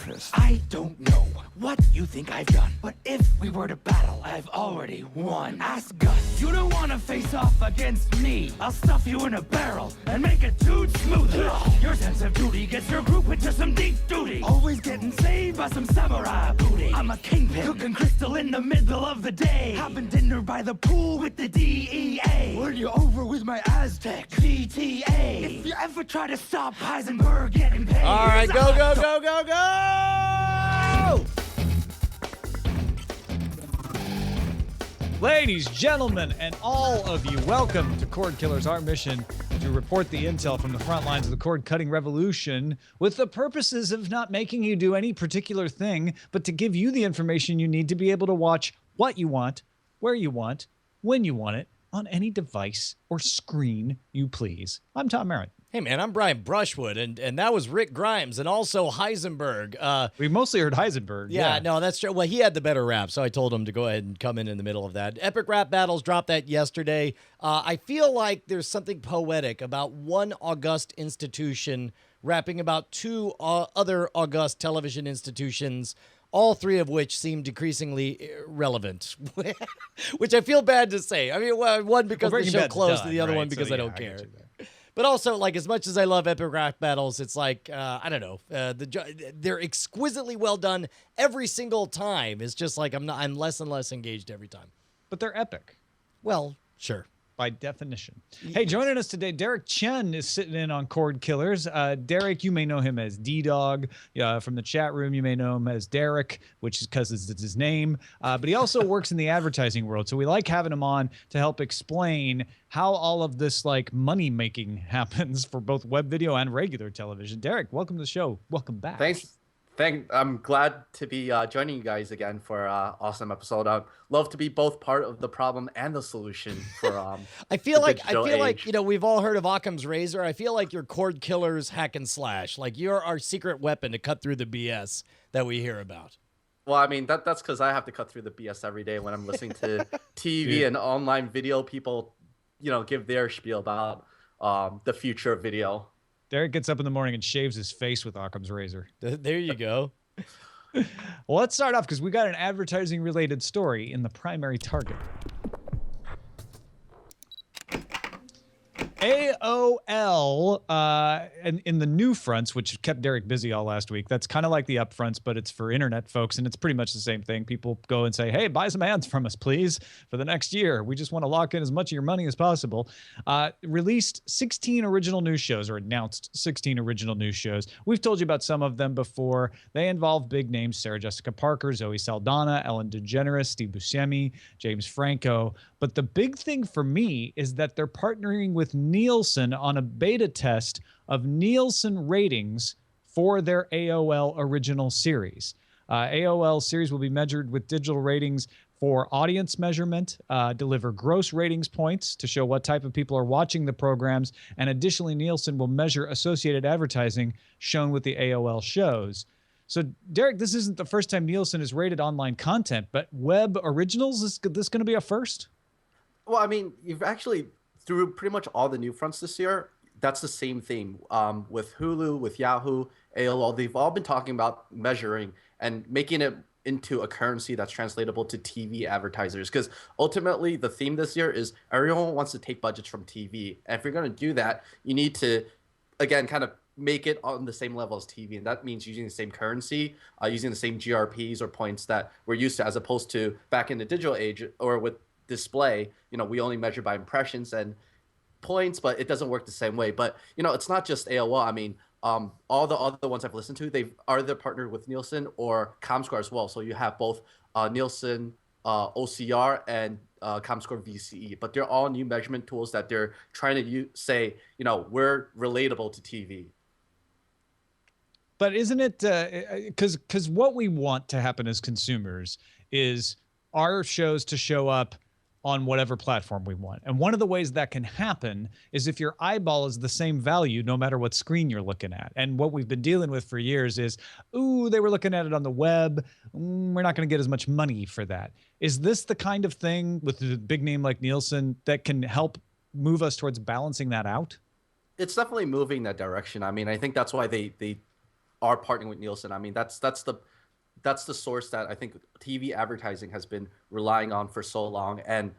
breakfast. I don't know what you think I've done, but if we were to battle, I've already won. Ask Gus. You don't want to face off against me. I'll stuff you in a barrel and make it dude smoother. Your sense of duty gets your group into some deep duty. Always getting saved by some samurai booty. I'm a kingpin, cooking crystal in the middle of the day. Having dinner by the pool with the DEA. When you're over with my Aztec GTA. If you ever try to stop Heisenberg getting paid. All right, go, go, go, go, go! Ladies, gentlemen, and all of you, welcome to Cordkillers, our mission to report the intel from the front lines of the cord-cutting revolution with the purposes of not making you do any particular thing, but to give you the information you need to be able to watch what you want, where you want, when you want it, on any device or screen you please. I'm Tom Merritt. Hey, man, I'm Brian Brushwood, and that was Rick Grimes and also Heisenberg. We mostly heard Heisenberg. Yeah, no, that's true. Well, he had the better rap, so I told him to go ahead and come in the middle of that. Epic Rap Battles dropped that yesterday. I feel like there's something poetic about one august institution rapping about two other august television institutions, all three of which seem decreasingly relevant, which I feel bad to say. I mean, one because the show closed, and the other one because I don't care. But also, like, as much as I love Epic Rap Battles, it's like, I don't know, they're exquisitely well done every single time. It's just like I'm less and less engaged every time. But they're epic. Well, sure. By definition. Hey, joining us today, Derek Chen is sitting in on Cordkillers. Derek, you may know him as D-Dog. From the chat room, you may know him as Derek, which is because it's his name. But he also works in the advertising world. So we like having him on to help explain how all of this like money making happens for both web video and regular television. Derek, welcome to the show. Welcome back. Thanks. I'm glad to be joining you guys again for an awesome episode. I'd love to be both part of the problem and the solution for I feel like we've all heard of Occam's razor. I feel like you're Cordkillers hack and slash. Like you're our secret weapon to cut through the BS that we hear about. Well, I mean that's because I have to cut through the BS every day when I'm listening to TV and online video. People, give their spiel about the future of video. Derek gets up in the morning and shaves his face with Occam's razor. There you go. Well, let's start off because we got an advertising-related story in the primary target. AOL, and in the new fronts, which kept Derek busy all last week, that's kind of like the upfronts, but it's for internet folks, and it's pretty much the same thing. People go and say, hey, buy some ads from us, please, for the next year. We just want to lock in as much of your money as possible. Released 16 original news shows, or announced 16 original news shows. We've told you about some of them before. They involve big names: Sarah Jessica Parker, Zoe Saldana, Ellen DeGeneres, Steve Buscemi, James Franco. But the big thing for me is that they're partnering with Nielsen on a beta test of Nielsen ratings for their AOL original series. AOL series will be measured with digital ratings for audience measurement, deliver gross ratings points to show what type of people are watching the programs, and additionally, Nielsen will measure associated advertising shown with the AOL shows. So, Derek, this isn't the first time Nielsen has rated online content, but web originals, is this going to be a first? Well, I mean, you've actually, through pretty much all the new fronts this year, that's the same thing. With Hulu, with Yahoo, AOL, they've all been talking about measuring and making it into a currency that's translatable to TV advertisers. Because ultimately, the theme this year is everyone wants to take budgets from TV. And if you're going to do that, you need to, again, kind of make it on the same level as TV. And that means using the same currency, using the same GRPs or points that we're used to, as opposed to back in the digital age or with display, we only measure by impressions and points, but it doesn't work the same way. But it's not just AOL. I mean, all the other ones I've listened to, they've either partnered with Nielsen or Comscore as well. So you have both Nielsen OCR and Comscore VCE, but they're all new measurement tools that they're trying to say, we're relatable to TV. But isn't it because what we want to happen as consumers is our shows to show up on whatever platform we want. And one of the ways that can happen is if your eyeball is the same value no matter what screen you're looking at. And what we've been dealing with for years is, ooh, they were looking at it on the web. We're not going to get as much money for that. Is this the kind of thing with a big name like Nielsen that can help move us towards balancing that out? It's definitely moving that direction. I mean, I think that's why they are partnering with Nielsen. I mean, that's the source that I think TV advertising has been relying on for so long. And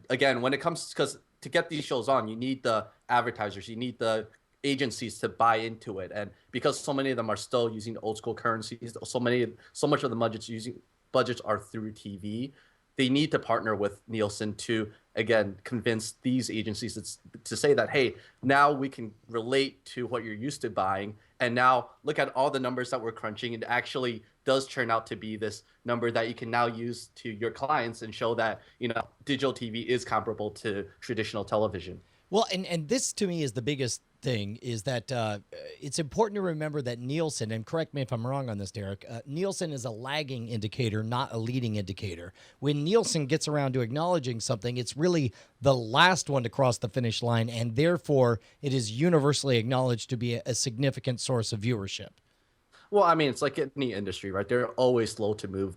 again, when it comes, because to get these shows on, you need the advertisers, you need the agencies to buy into it. And because so many of them are still using old school currencies, so much of the budgets are through TV. They need to partner with Nielsen to, again, convince these agencies to say that, hey, now we can relate to what you're used to buying. And now look at all the numbers that we're crunching. It actually does turn out to be this number that you can now use to your clients and show that, digital TV is comparable to traditional television. Well, and this to me is the biggest thing, is that it's important to remember that Nielsen, and correct me if I'm wrong on this, Derek, Nielsen is a lagging indicator, not a leading indicator. When Nielsen gets around to acknowledging something, it's really the last one to cross the finish line, and therefore it is universally acknowledged to be a significant source of viewership. Well, I mean, it's like any industry, right? They're always slow to move.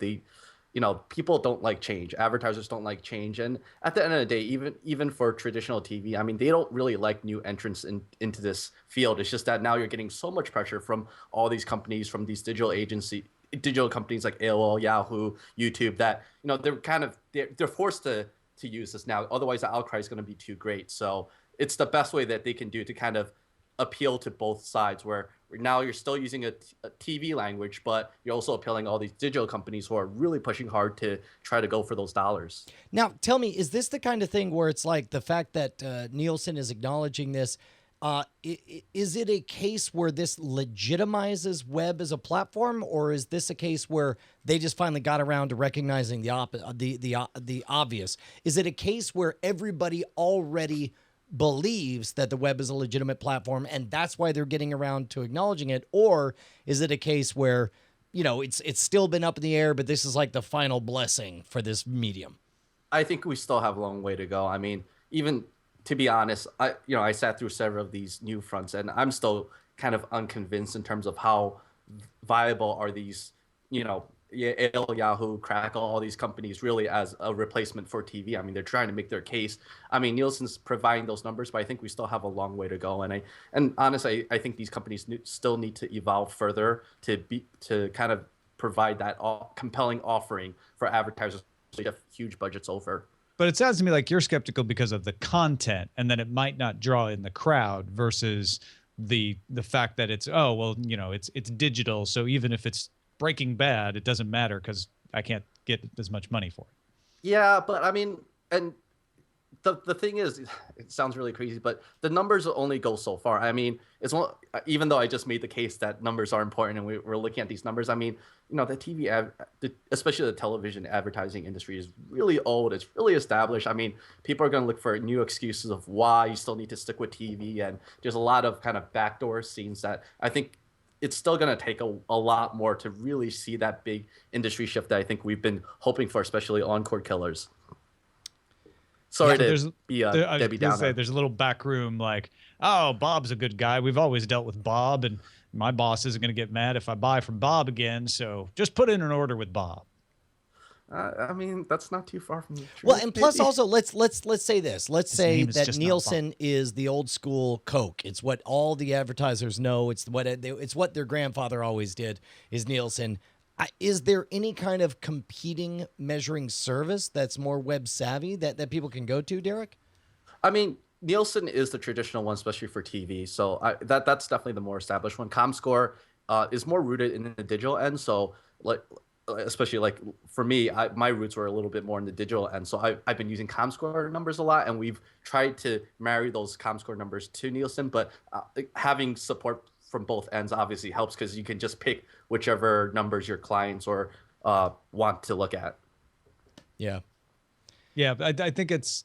People don't like change. Advertisers don't like change. And at the end of the day, even for traditional TV, I mean, they don't really like new entrants into this field. It's just that now you're getting so much pressure from all these companies, from these digital companies like AOL, Yahoo, YouTube, that, they're forced to use this now. Otherwise, the outcry is going to be too great. So it's the best way that they can do to kind of appeal to both sides, where now you're still using a TV language, but you're also appealing to all these digital companies who are really pushing hard to try to go for those dollars. Now, tell me, is this the kind of thing where it's like the fact that Nielsen is acknowledging this, is it a case where this legitimizes web as a platform, or is this a case where they just finally got around to recognizing the obvious? Is it a case where everybody already believes that the web is a legitimate platform and that's why they're getting around to acknowledging it? Or is it a case where, it's still been up in the air, but this is like the final blessing for this medium? I think we still have a long way to go. I mean, even to be honest, I sat through several of these new fronts and I'm still kind of unconvinced in terms of how viable are these, AOL, Yahoo, Crackle, all these companies really as a replacement for TV. I mean, they're trying to make their case. I mean, Nielsen's providing those numbers, but I think we still have a long way to go. And honestly, I think these companies still need to evolve further to kind of provide that compelling offering for advertisers to have huge budgets over. But it sounds to me like you're skeptical because of the content, and then it might not draw in the crowd, versus the fact that it's it's digital, so even if it's Breaking Bad, it doesn't matter because I can't get as much money for it. Yeah, but I mean, and the thing is, it sounds really crazy, but the numbers will only go so far. I mean, even though I just made the case that numbers are important and we're looking at these numbers, I mean, the TV especially the television advertising industry is really old. It's really established. I mean, people are going to look for new excuses of why you still need to stick with TV, and there's a lot of kind of backdoor scenes that I think it's still going to take a lot more to really see that big industry shift that I think we've been hoping for, especially on Cordkillers. Sorry to be Debbie Downer. There's a little back room like, oh, Bob's a good guy. We've always dealt with Bob, and my boss isn't going to get mad if I buy from Bob again, so just put in an order with Bob. I mean, that's not too far from the truth. Well, and plus also, let's say this. Let's say name is that just Nielsen is the old school Coke. It's what all the advertisers know. It's what their grandfather always did, is Nielsen. Is there any kind of competing measuring service that's more web savvy that people can go to, Derek? I mean, Nielsen is the traditional one, especially for TV. So that's definitely the more established one. ComScore is more rooted in the digital end. So especially like for me, my roots were a little bit more in the digital end. So I've been using ComScore numbers a lot, and we've tried to marry those ComScore numbers to Nielsen. But having support from both ends obviously helps, because you can just pick whichever numbers your clients or want to look at. Yeah. I think it's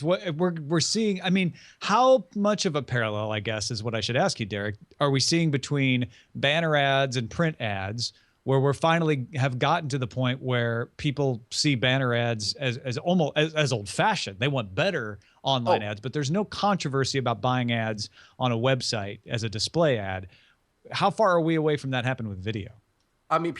what we're seeing. I mean, how much of a parallel, I guess, is what I should ask you, Derek, are we seeing between banner ads and print ads, where we're finally have gotten to the point where people see banner ads as almost as old fashioned? They want better online ads, but there's no controversy about buying ads on a website as a display ad. How far are we away from that happening with video? I mean,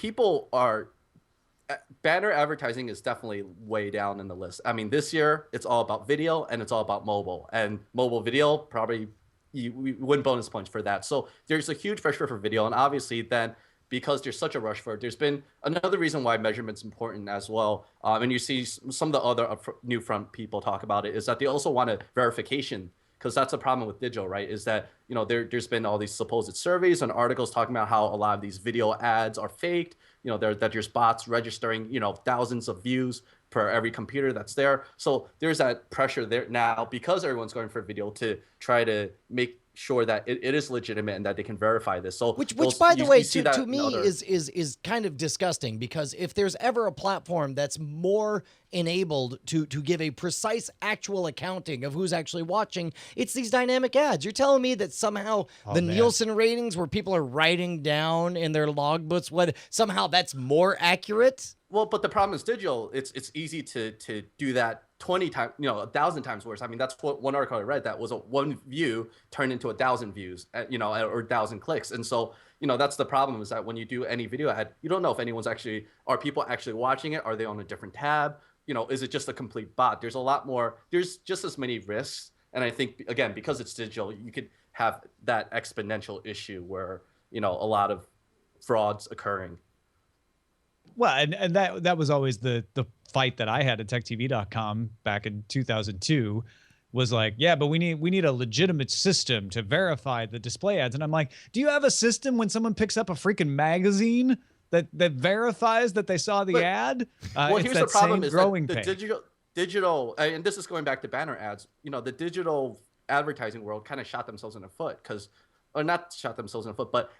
banner advertising is definitely way down in the list. I mean, this year it's all about video and it's all about mobile, and mobile video probably we win bonus points for that. So there's a huge pressure for video, and obviously then because there's such a rush for it, there's been another reason why measurement's important as well. And you see some of the other new front people talk about it, is that they also want a verification, because that's a problem with digital, right? Is that, you know, there's been all these supposed surveys and articles talking about how a lot of these video ads are faked, you know, that there's bots registering, you know, thousands of views per every computer that's there. So there's that pressure there now, because everyone's going for video, to try to make sure that it is legitimate and that they can verify this. So which by the way, to me other... is kind of disgusting, because if there's ever a platform that's more enabled to give a precise actual accounting of who's actually watching, it's these dynamic ads. You're telling me that somehow Nielsen ratings, where people are writing down in their logbooks what somehow that's more accurate? Well, but the problem is digital. It's easy to do that 20 times, you know, 1,000 times worse. I mean, that's what one article I read, that was one view turned into 1,000 views, you know, or 1,000 clicks. And so, you know, that's the problem, is that when you do any video ad, you don't know if anyone's actually, are people actually watching it? Are they on a different tab? You know, is it just a complete bot? There's a lot more, there's just as many risks. And I think, again, because it's digital, you could have that exponential issue where, you know, a lot of frauds occurring. Well, and that was always the fight that I had at techtv.com back in 2002, was like, yeah, but we need a legitimate system to verify the display ads. And I'm like, do you have a system when someone picks up a freaking magazine that verifies that they saw the ad? Well, here's the problem, is that the digital, and this is going back to banner ads, you know, the digital advertising world kind of shot themselves in the foot, or not shot themselves in the foot, but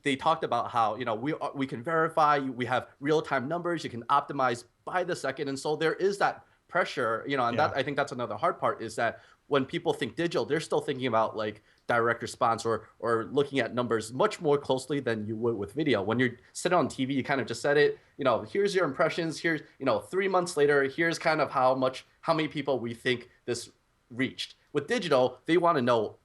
they talked about how, you know, we can verify, we have real-time numbers, you can optimize by the second. And so there is that pressure, you know, and that, I think that's another hard part, is that when people think digital, they're still thinking about like direct response or looking at numbers much more closely than you would with video. When you're sitting on TV, you kind of just said it, you know, here's your impressions, here's, you know, 3 months later, here's kind of how many people we think this reached. With digital, they want to know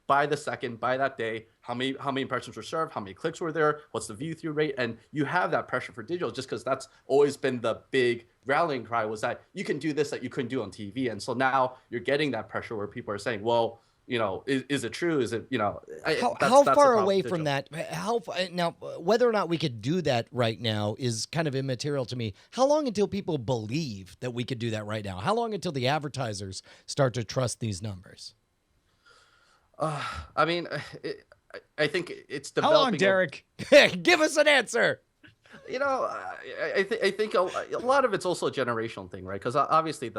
by the second, by that day, how many impressions were served, how many clicks were there, what's the view through rate. And you have that pressure for digital, just because that's always been the big rallying cry, was that you can do this that you couldn't do on TV. And so now you're getting that pressure where people are saying, well, you know, is it true? Is it, you know, how far away from that? Now, whether or not we could do that right now is kind of immaterial to me. How long until people believe that we could do that right now? How long until the advertisers start to trust these numbers? I mean, I think it's developing. How long, Derek? Give us an answer. You know, I think a lot of it's also a generational thing, right? Because obviously,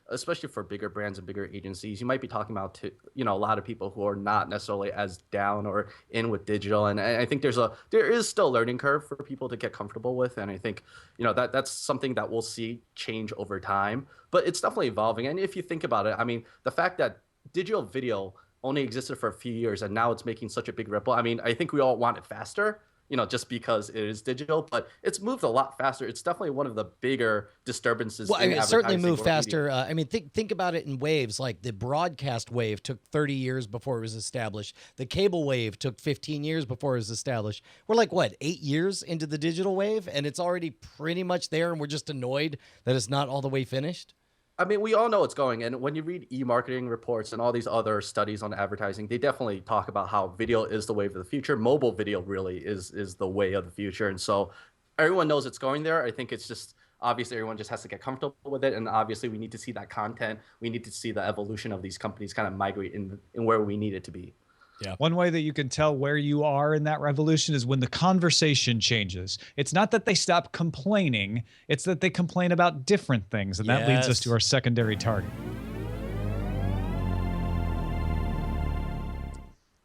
especially for bigger brands and bigger agencies, you might be talking about, you know, a lot of people who are not necessarily as down or in with digital, and I think there is still a learning curve for people to get comfortable with, and I think, you know, that's something that we'll see change over time, but it's definitely evolving. And if you think about it, I mean, the fact that digital video only existed for a few years and now it's making such a big ripple. I mean, I think we all want it faster, you know, just because it is digital, but it's moved a lot faster. It's definitely one of the bigger disturbances. Well, I mean, it certainly moved faster. I mean, think about it in waves. Like the broadcast wave took 30 years before it was established. The cable wave took 15 years before it was established. We're like, what, 8 years into the digital wave, and it's already pretty much there, and we're just annoyed that it's not all the way finished? I mean, we all know it's going. And when you read e-marketing reports and all these other studies on advertising, they definitely talk about how video is the wave of the future. Mobile video really is the way of the future. And so everyone knows it's going there. I think it's just, obviously, everyone just has to get comfortable with it. And obviously, we need to see that content. We need to see the evolution of these companies kind of migrate in where we need it to be. Yeah. One way that you can tell where you are in that revolution is when the conversation changes. It's not that they stop complaining, it's that they complain about different things. And that leads us to our secondary target.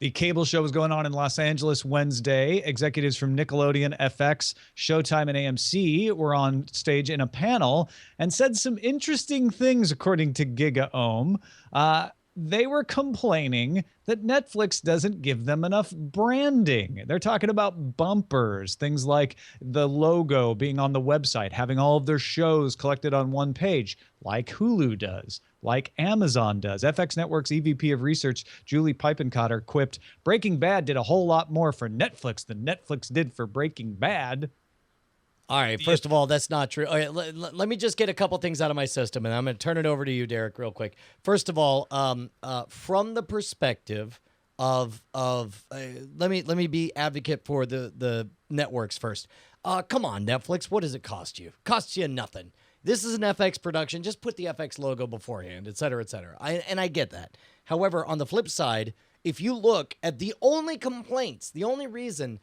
The cable show was going on in Los Angeles Wednesday. Executives from Nickelodeon, FX, Showtime, and AMC were on stage in a panel and said some interesting things, according to GigaOM. They were complaining that Netflix doesn't give them enough branding. They're talking about bumpers, things like the logo being on the website, having all of their shows collected on one page, like Hulu does, like Amazon does. FX Network's EVP of Research, Julie Pipencotter, quipped, "Breaking Bad did a whole lot more for Netflix than Netflix did for Breaking Bad." All right. First of all, that's not true. All right, let me just get a couple things out of my system, and I'm going to turn it over to you, Derek, real quick. First of all, from the perspective of let me be advocate for the networks first. Come on, Netflix. What does it cost you? Costs you nothing. This is an FX production. Just put the FX logo beforehand, et cetera, et cetera. And I get that. However, on the flip side, if you look at the only complaints, the only reason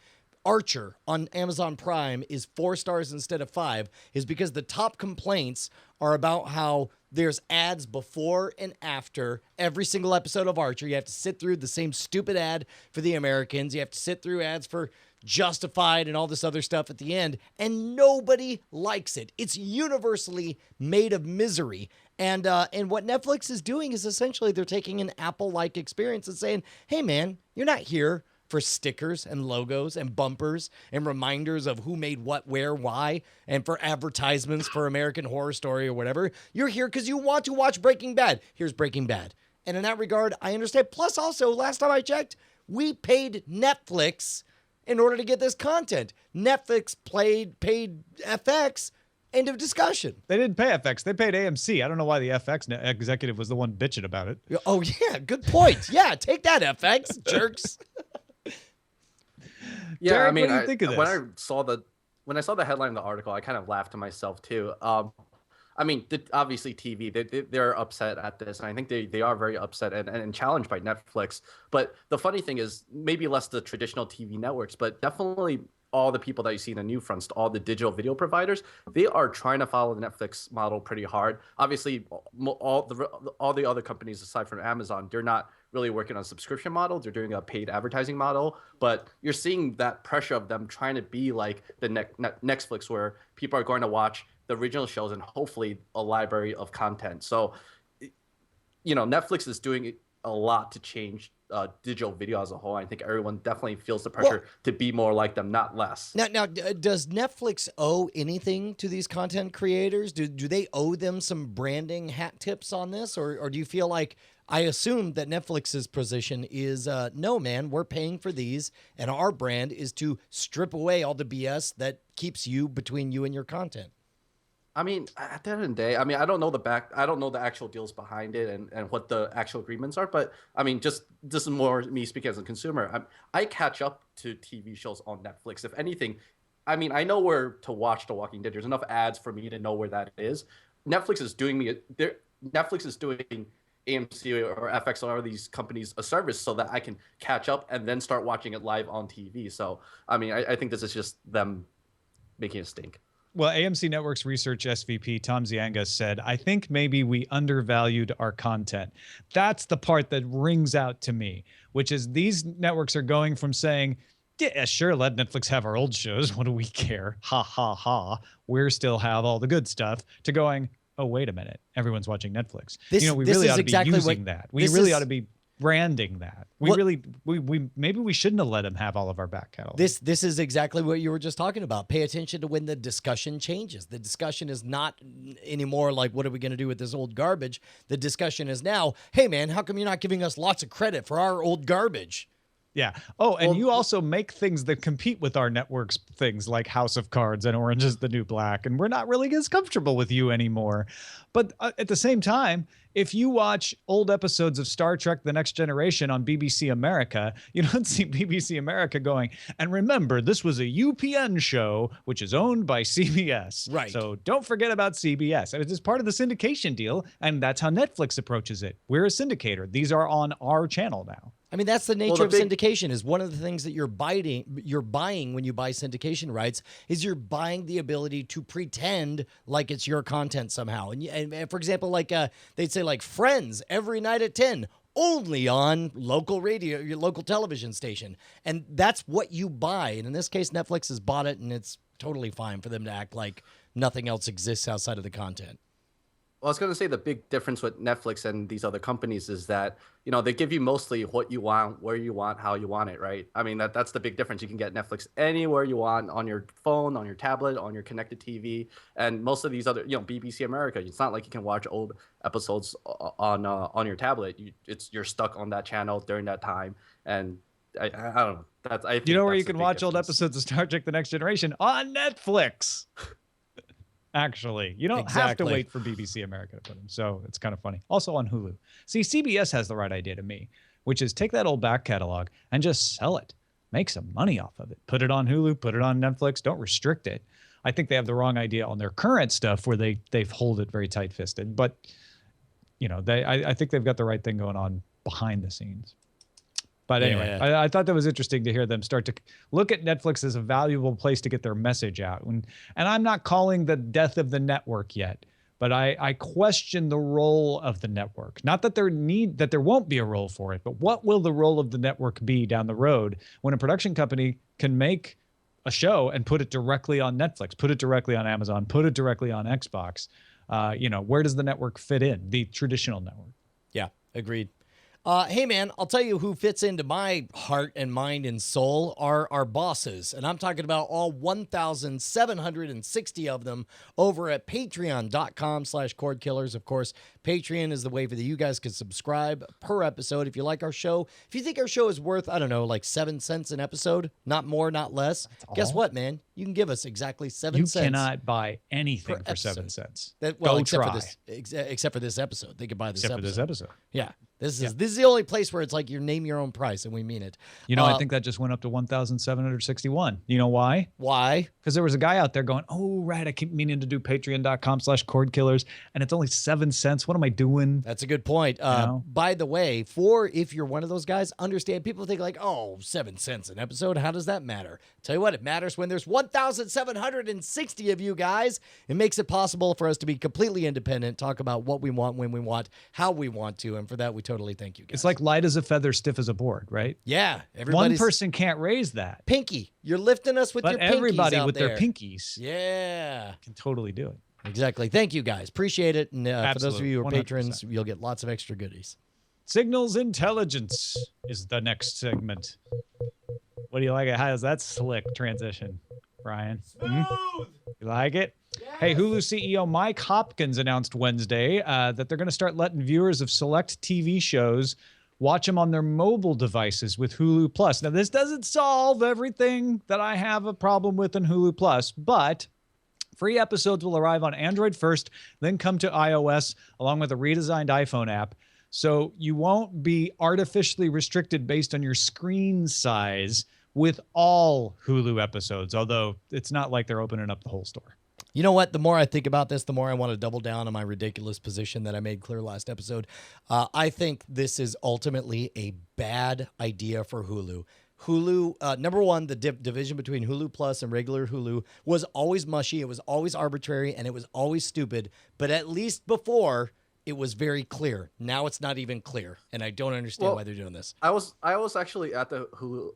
Archer on Amazon Prime is 4 stars instead of 5 is because the top complaints are about how there's ads before and after every single episode of Archer. You have to sit through the same stupid ad for the Americans. You have to sit through ads for Justified and all this other stuff at the end, and nobody likes it. It's universally made of misery. And what Netflix is doing is essentially they're taking an Apple-like experience and saying, hey, man, you're not here for stickers and logos and bumpers and reminders of who made what, where, why, and for advertisements for American Horror Story or whatever. You're here because you want to watch Breaking Bad. Here's Breaking Bad. And in that regard, I understand. Plus, also, last time I checked, we paid Netflix in order to get this content. Netflix paid FX. End of discussion. They didn't pay FX. They paid AMC. I don't know why the FX executive was the one bitching about it. Oh, yeah. Good point. Yeah, take that, FX, jerks. Yeah, Derek, I mean, what do you think of this? When I saw the headline of the article, I kind of laughed to myself too. I mean, obviously TV, they're upset at this, and I think they are very upset and challenged by Netflix. But the funny thing is, maybe less the traditional TV networks, but definitely all the people that you see in the new fronts, all the digital video providers, they are trying to follow the Netflix model pretty hard. Obviously, all the other companies aside from Amazon, they're not really working on a subscription model. They're doing a paid advertising model, but you're seeing that pressure of them trying to be like the Netflix, where people are going to watch the original shows and hopefully a library of content. So, Netflix is doing a lot to change digital video as a whole. I think everyone definitely feels the pressure to be more like them, not less. Now, does Netflix owe anything to these content creators? Do they owe them some branding hat tips on this? Or do you feel like, I assume that Netflix's position is, no, man, we're paying for these, and our brand is to strip away all the BS that keeps you between you and your content? I mean, at the end of the day, I mean, I don't know the actual deals behind it and what the actual agreements are, but I mean, this is more me speaking as a consumer. I catch up to TV shows on Netflix. If anything, I mean, I know where to watch The Walking Dead. There's enough ads for me to know where that is. Netflix is doing AMC or FX or these companies a service so that I can catch up and then start watching it live on TV. So, I mean, I think this is just them making it stink. Well, AMC Networks Research SVP Tom Zianga said, I think maybe we undervalued our content. That's the part that rings out to me, which is these networks are going from saying, yeah, sure, let Netflix have our old shows. What do we care? Ha, ha, ha. We still have all the good stuff, to going, oh, wait a minute. Everyone's watching Netflix. We really ought to be using that. We really ought to be branding that. We maybe we shouldn't have let them have all of our back catalog. This is exactly what you were just talking about. Pay attention to when the discussion changes. The discussion is not anymore like, what are we going to do with this old garbage? The discussion is now, hey man, how come you're not giving us lots of credit for our old garbage? Yeah. Oh, and you also make things that compete with our network's things like House of Cards and Orange is the New Black, and we're not really as comfortable with you anymore. But at the same time, if you watch old episodes of Star Trek The Next Generation on BBC America, you don't see BBC America going, and remember, this was a UPN show, which is owned by CBS. Right. So don't forget about CBS. It's part of the syndication deal, and that's how Netflix approaches it. We're a syndicator. These are on our channel now. I mean, that's the nature of syndication. Is one of the things that you're buying when you buy syndication rights is you're buying the ability to pretend like it's your content somehow. And for example, like they'd say like Friends every night at 10, only on local radio, your local television station. And that's what you buy. And in this case, Netflix has bought it, and it's totally fine for them to act like nothing else exists outside of the content. Well, I was going to say the big difference with Netflix and these other companies is that, they give you mostly what you want, where you want, how you want it, right? I mean, that's the big difference. You can get Netflix anywhere you want, on your phone, on your tablet, on your connected TV. And most of these other, BBC America, it's not like you can watch old episodes on your tablet. You're stuck on that channel during that time. And I don't know. That's I think You know where that's you the can big watch old difference. episodes of Star Trek: The Next Generation? On Netflix. Actually, you don't have to Exactly. wait for BBC America to put them. So it's kind of funny. Also on Hulu. See, CBS has the right idea to me, which is take that old back catalog and just sell it. Make some money off of it. Put it on Hulu, put it on Netflix. Don't restrict it. I think they have the wrong idea on their current stuff where they hold it very tight-fisted. But, you know, I think they've got the right thing going on behind the scenes. But anyway, Yeah. I thought that was interesting to hear them start to look at Netflix as a valuable place to get their message out. And I'm not calling the death of the network yet, but I question the role of the network. Not that there won't be a role for it, but what will the role of the network be down the road when a production company can make a show and put it directly on Netflix, put it directly on Amazon, put it directly on Xbox? Where does the network fit in, the traditional network? Yeah, agreed. Hey, man, I'll tell you who fits into my heart and mind and soul are our bosses. And I'm talking about all 1,760 of them over at patreon.com/Cordkillers. Of course, Patreon is the way that you guys can subscribe per episode. If you like our show, if you think our show is worth, I don't know, like 7 cents an episode, not more, not less, guess what, man? You can give us exactly 7 You cents. cannot buy anything per for 7 episode. cents. Except try. for this, except for this episode, they could buy this Except for episode. this episode. Yeah, this is the only place where it's like you name your own price, and we mean it. You know, I think that just went up to 1,761. You know why? Why? Because there was a guy out there going, oh, right, I keep meaning to do patreon.com/Cordkillers, and it's only 7 cents. What am I doing? That's a good point. By the way, if you're one of those guys, understand people think like, oh, 7 cents an episode. How does that matter? Tell you what, it matters when there's 1,760 of you guys. It makes it possible for us to be completely independent, talk about what we want, when we want, how we want to, and for that, we totally thank you guys. It's like light as a feather, stiff as a board, right? yeah, One everybody's person can't raise that, pinky. You're lifting us with but your pinkies everybody out with there. their pinkies Yeah. can totally do it. Exactly. Thank you guys. Appreciate it. And for those of you who are 100%. patrons, you'll get lots of extra goodies. Signals intelligence is the next segment. What do you like? How is that slick transition, Brian? Smooth. You like it? Yes. Hey, Hulu CEO Mike Hopkins announced Wednesday that they're going to start letting viewers of select TV shows watch them on their mobile devices with Hulu Plus. Now, this doesn't solve everything that I have a problem with in Hulu Plus, but free episodes will arrive on Android first, then come to iOS along with a redesigned iPhone app. So you won't be artificially restricted based on your screen size with all Hulu episodes, although it's not like they're opening up the whole store. You know what? The more I think about this, the more I want to double down on my ridiculous position that I made clear last episode. I think this is ultimately a bad idea for Hulu. Hulu, number one, the division between Hulu Plus and regular Hulu was always mushy. It was always arbitrary, and it was always stupid. But at least before, it was very clear. Now it's not even clear, and I don't understand why they're doing this. I was actually at the Hulu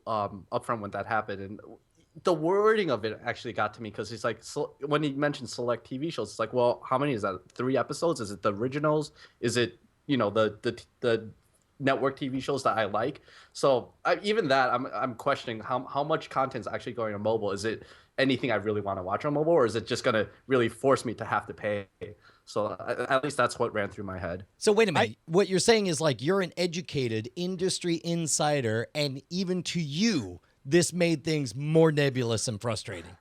upfront when that happened, and the wording of it actually got to me because it's like when he mentioned select TV shows, it's like, well, how many is that? 3 episodes? Is it the originals? Is it the network TV shows that I like? So even that, I'm questioning how much content is actually going on mobile. Is it anything I really want to watch on mobile, or is it just going to really force me to have to pay? So at least that's what ran through my head. So wait a minute. What you're saying is like you're an educated industry insider, and even to you, this made things more nebulous and frustrating.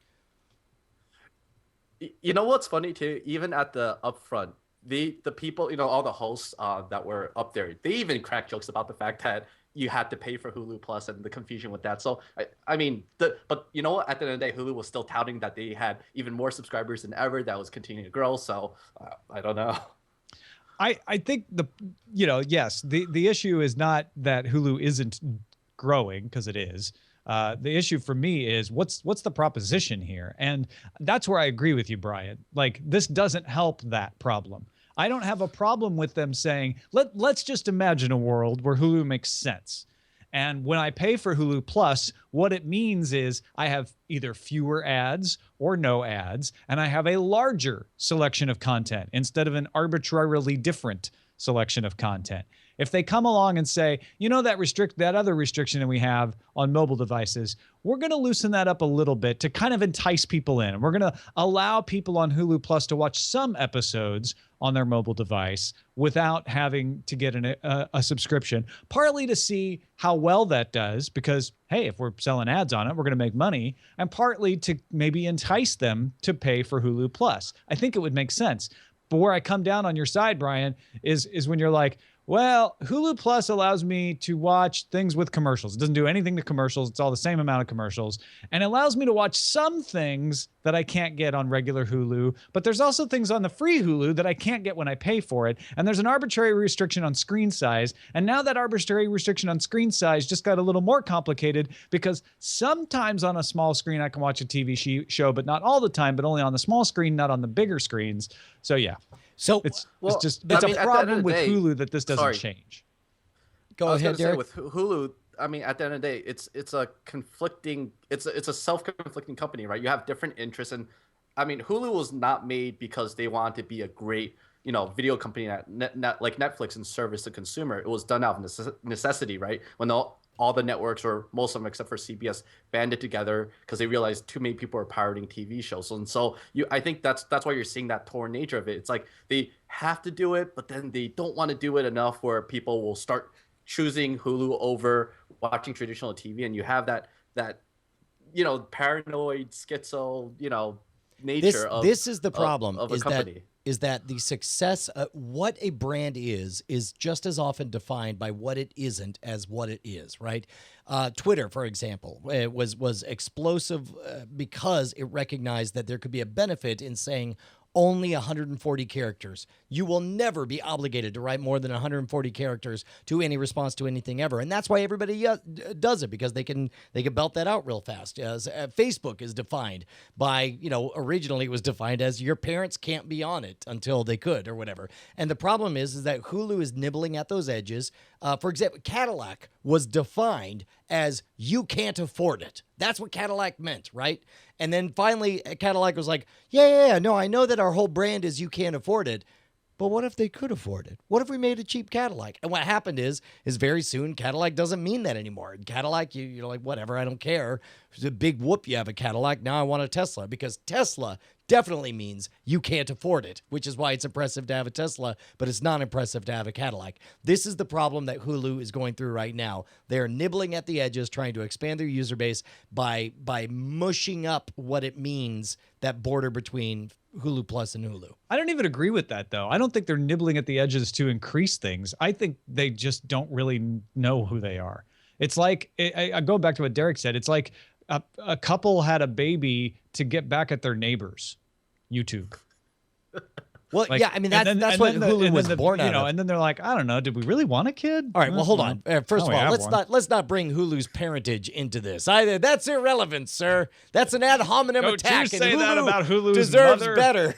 You know what's funny too? Even at the upfront, the people, all the hosts that were up there, they even cracked jokes about the fact that you had to pay for Hulu Plus and the confusion with that. So but you know what? At the end of the day, Hulu was still touting that they had even more subscribers than ever. That was continuing to grow. So I don't know. I think yes, the issue is not that Hulu isn't growing, because it is. The issue for me is what's the proposition here? And that's where I agree with you, Brian. Like, this doesn't help that problem. I don't have a problem with them saying, let's just imagine a world where Hulu makes sense. And when I pay for Hulu Plus, what it means is I have either fewer ads or no ads, and I have a larger selection of content instead of an arbitrarily different selection of content. If they come along and say, that other restriction that we have on mobile devices, we're going to loosen that up a little bit to kind of entice people in. And we're going to allow people on Hulu Plus to watch some episodes on their mobile device without having to get a subscription, partly to see how well that does, because, hey, if we're selling ads on it, we're going to make money, and partly to maybe entice them to pay for Hulu Plus. I think it would make sense. But where I come down on your side, Brian, is when you're like, well, Hulu Plus allows me to watch things with commercials. It doesn't do anything to commercials. It's all the same amount of commercials. And it allows me to watch some things that I can't get on regular Hulu. But there's also things on the free Hulu that I can't get when I pay for it. And there's an arbitrary restriction on screen size. And now that arbitrary restriction on screen size just got a little more complicated, because sometimes on a small screen I can watch a TV show, but not all the time, but only on the small screen, not on the bigger screens. So yeah. So It's I mean, a at the problem end of with the day- Hulu that this doesn't sorry. change. go I was ahead, gonna say, Derek. with Hulu, I mean, at the end of the day, it's a conflicting, it's a self-conflicting company, right? You have different interests, and I mean, Hulu was not made because they wanted to be a great, video company that like Netflix and service the consumer. It was done out of necessity, right? When all the networks, or most of them except for CBS, banded together because they realized too many people are pirating TV shows. And so I think that's why you're seeing that torn nature of it. It's like they have to do it, but then they don't want to do it enough where people will start choosing Hulu over watching traditional TV, and you have that paranoid schizo nature This is the problem, of a company. is that the success, what a brand is just as often defined by what it isn't as what it is, right? Twitter, for example, was explosive because it recognized that there could be a benefit in saying only 140 characters. You will never be obligated to write more than 140 characters to any response to anything ever. And that's why everybody does it, because they can belt that out real fast. As Facebook is defined by, originally it was defined as your parents can't be on it until they could or whatever. And the problem is that Hulu is nibbling at those edges. For example, Cadillac was defined as you can't afford it. That's what Cadillac meant, right? And then finally, Cadillac was like, yeah, no, I know that our whole brand is you can't afford it. But what if they could afford it? What if we made a cheap Cadillac? And what happened is very soon Cadillac doesn't mean that anymore. Cadillac, you're like, whatever, I don't care. It's a big whoop, you have a Cadillac. Now I want a Tesla, because Tesla definitely means you can't afford it, which is why it's impressive to have a Tesla, but it's not impressive to have a Cadillac. This is the problem that Hulu is going through right now. They're nibbling at the edges, trying to expand their user base by mushing up what it means, that border between Hulu Plus and Hulu. I don't even agree with that, though. I don't think they're nibbling at the edges to increase things. I think they just don't really know who they are. It's like, I go back to what Derek said. It's like a couple had a baby to get back at their neighbors. YouTube. Well, Like, yeah, I mean, that's what Hulu was born out of. And then they're like, I don't know, did we really want a kid? All right, well, hold on. First of we all, have let's not bring Hulu's parentage into this. That's irrelevant, sir. That's an ad hominem Don't attack. you say and Hulu that about Hulu's deserves mother. better.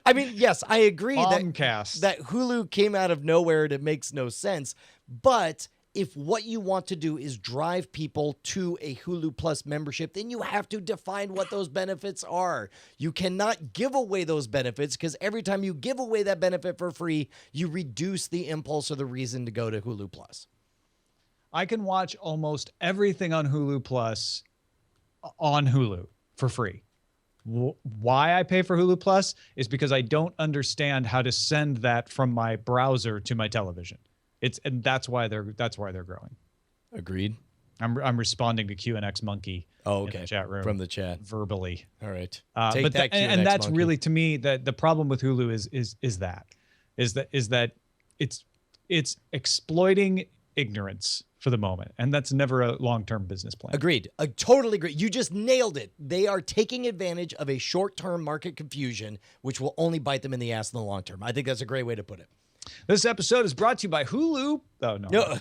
I mean, yes, I agree Bombcast. that Hulu came out of nowhere and it makes no sense. But if what you want to do is drive people to a Hulu Plus membership, then you have to define what those benefits are. You cannot give away those benefits, because every time you give away that benefit for free, you reduce the impulse or the reason to go to Hulu Plus. I can watch almost everything on Hulu Plus on Hulu for free. Why I pay for Hulu Plus is because I don't understand how to send that from my browser to my television. And that's why they're growing. Agreed. I'm responding to QNX Monkey. Oh, okay. In the chat room From the chat. verbally. All right. Take Take that, and that's Monkey. really, to me, the problem with Hulu is that it's exploiting ignorance for the moment, and that's never a long-term business plan. Agreed. I totally agree. You just nailed it. They are taking advantage of a short-term market confusion, which will only bite them in the ass in the long term. I think that's a great way to put it. This episode is brought to you by Hulu. Oh, no.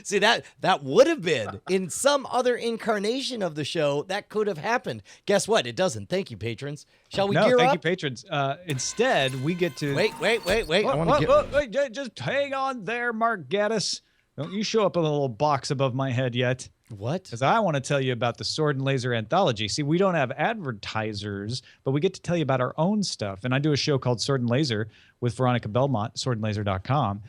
See, that would have been in some other incarnation of the show. That could have happened. Guess what? It doesn't. Thank you, patrons. Shall we gear thank up? you, patrons. Instead, we get to... Wait. I want to Wait, just hang on there, Mark Gaddis. Don't you show up in a little box above my head yet. What? Because I want to tell you about the Sword and Laser anthology. See, we don't have advertisers, but we get to tell you about our own stuff. And I do a show called Sword and Laser with Veronica Belmont, swordandlaser.com.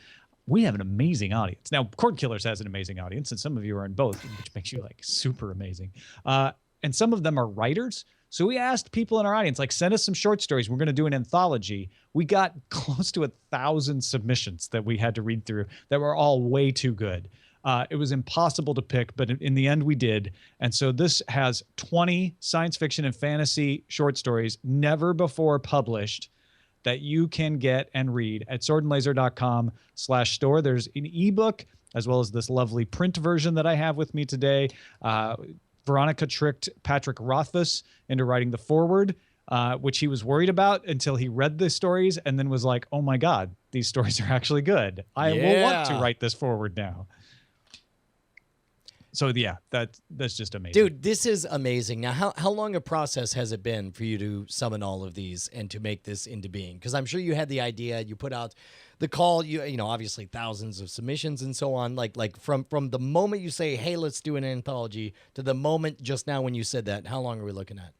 We have an amazing audience. Now, Cordkillers has an amazing audience, and some of you are in both, which makes you like super amazing. And some of them are writers. So we asked people in our audience, like, send us some short stories. We're going to do an anthology. We got close to 1,000 submissions that we had to read through that were all way too good. It was impossible to pick, but in the end we did. And so this has 20 science fiction and fantasy short stories never before published that you can get and read at swordandlaser.com/store. There's an ebook as well as this lovely print version that I have with me today. Veronica tricked Patrick Rothfuss into writing the foreword, which he was worried about until he read the stories and then was like, oh my God, these stories are actually good. I will want to write this foreword now. So yeah, that's just amazing. Dude, this is amazing. Now, how long a process has it been for you to summon all of these and to make this into being? Because I'm sure you had the idea, you put out the call, you know, obviously thousands of submissions and so on. Like from the moment you say, hey, let's do an anthology, to the moment just now when you said that, how long are we looking at?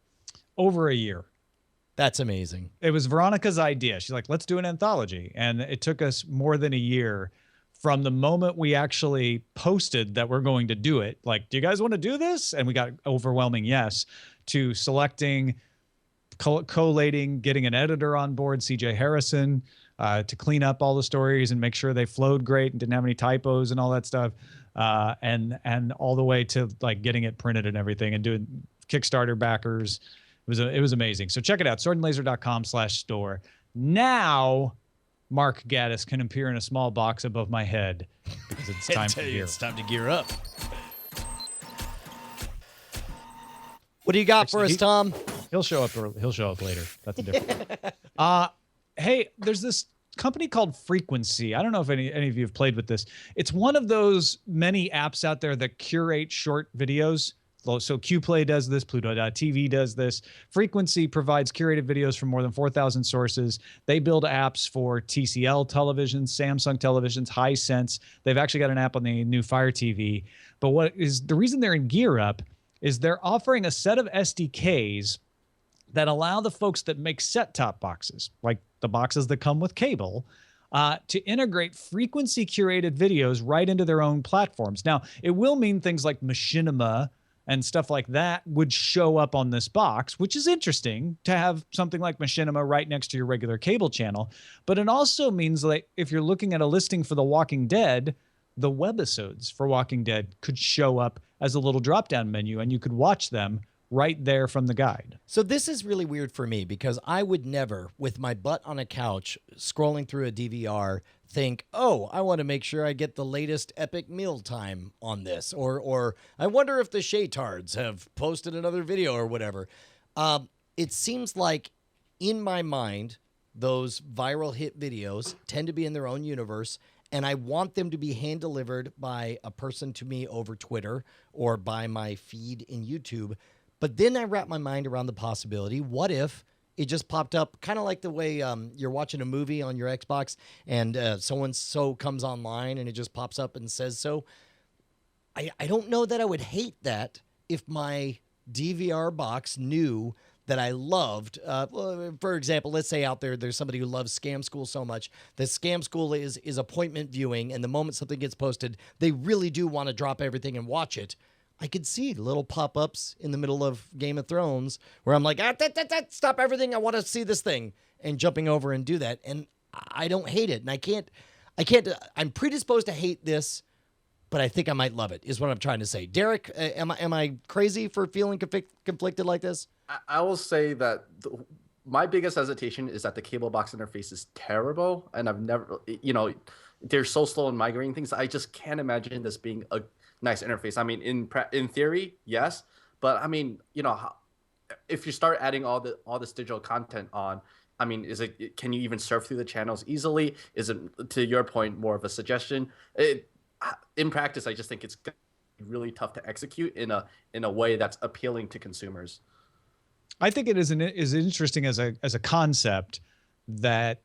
Over a year. That's amazing. It was Veronica's idea. She's like, let's do an anthology. And it took us more than a year from the moment we actually posted that we're going to do it. Like, do you guys want to do this? And we got overwhelming yes, to selecting, collating, getting an editor on board, CJ Harrison, to clean up all the stories and make sure they flowed great and didn't have any typos and all that stuff. And all the way to like getting it printed and everything and doing Kickstarter backers. It was amazing. So check it out, swordandlaser.com/store. Now Mark Gaddis can appear in a small box above my head because it's time to gear. It's time to gear up. What do you got for us, Tom? He'll show up later. That's a different hey, there's this company called Frequency. I don't know if any of you have played with this. It's one of those many apps out there that curate short videos. So QPlay does this, Pluto.tv does this. Frequency provides curated videos from more than 4,000 sources. They build apps for TCL televisions, Samsung televisions, Hisense. They've actually got an app on the new Fire TV. But what is the reason they're in Gear Up is they're offering a set of SDKs that allow the folks that make set-top boxes, like the boxes that come with cable, to integrate frequency curated videos right into their own platforms. Now, it will mean things like machinima and stuff like that would show up on this box, which is interesting to have something like machinima right next to your regular cable channel. But it also means that if you're looking at a listing for The Walking Dead, the webisodes for Walking Dead could show up as a little drop-down menu, and you could watch them right there from the guide. So this is really weird for me because I would never, with my butt on a couch, scrolling through a DVR, think, oh, I want to make sure I get the latest epic mealtime on this. Or I wonder if the Shaytards have posted another video or whatever. It seems like, in my mind, those viral hit videos tend to be in their own universe, and I want them to be hand-delivered by a person to me over Twitter or by my feed in YouTube. But then I wrap my mind around the possibility, what if it just popped up kind of like the way you're watching a movie on your Xbox and so-and-so comes online and it just pops up and says so. I don't know that I would hate that if my DVR box knew that I loved. For example, let's say out there's somebody who loves Scam School so much that Scam School is appointment viewing, and the moment something gets posted, they really do want to drop everything and watch it. I could see little pop-ups in the middle of Game of Thrones where I'm like, stop everything. I want to see this thing, and jumping over and do that. And I don't hate it. And I'm predisposed to hate this, but I think I might love it is what I'm trying to say. Derek, am I crazy for feeling conflicted like this? I will say that my biggest hesitation is that the cable box interface is terrible. And I've never, they're so slow in migrating things. I just can't imagine this being a nice interface. I mean, in theory, yes, but I mean, if you start adding all this digital content on, I mean, can you even surf through the channels easily? Is it, to your point, more of a suggestion? In practice, I just think it's really tough to execute in a way that's appealing to consumers. I think it is interesting as a concept that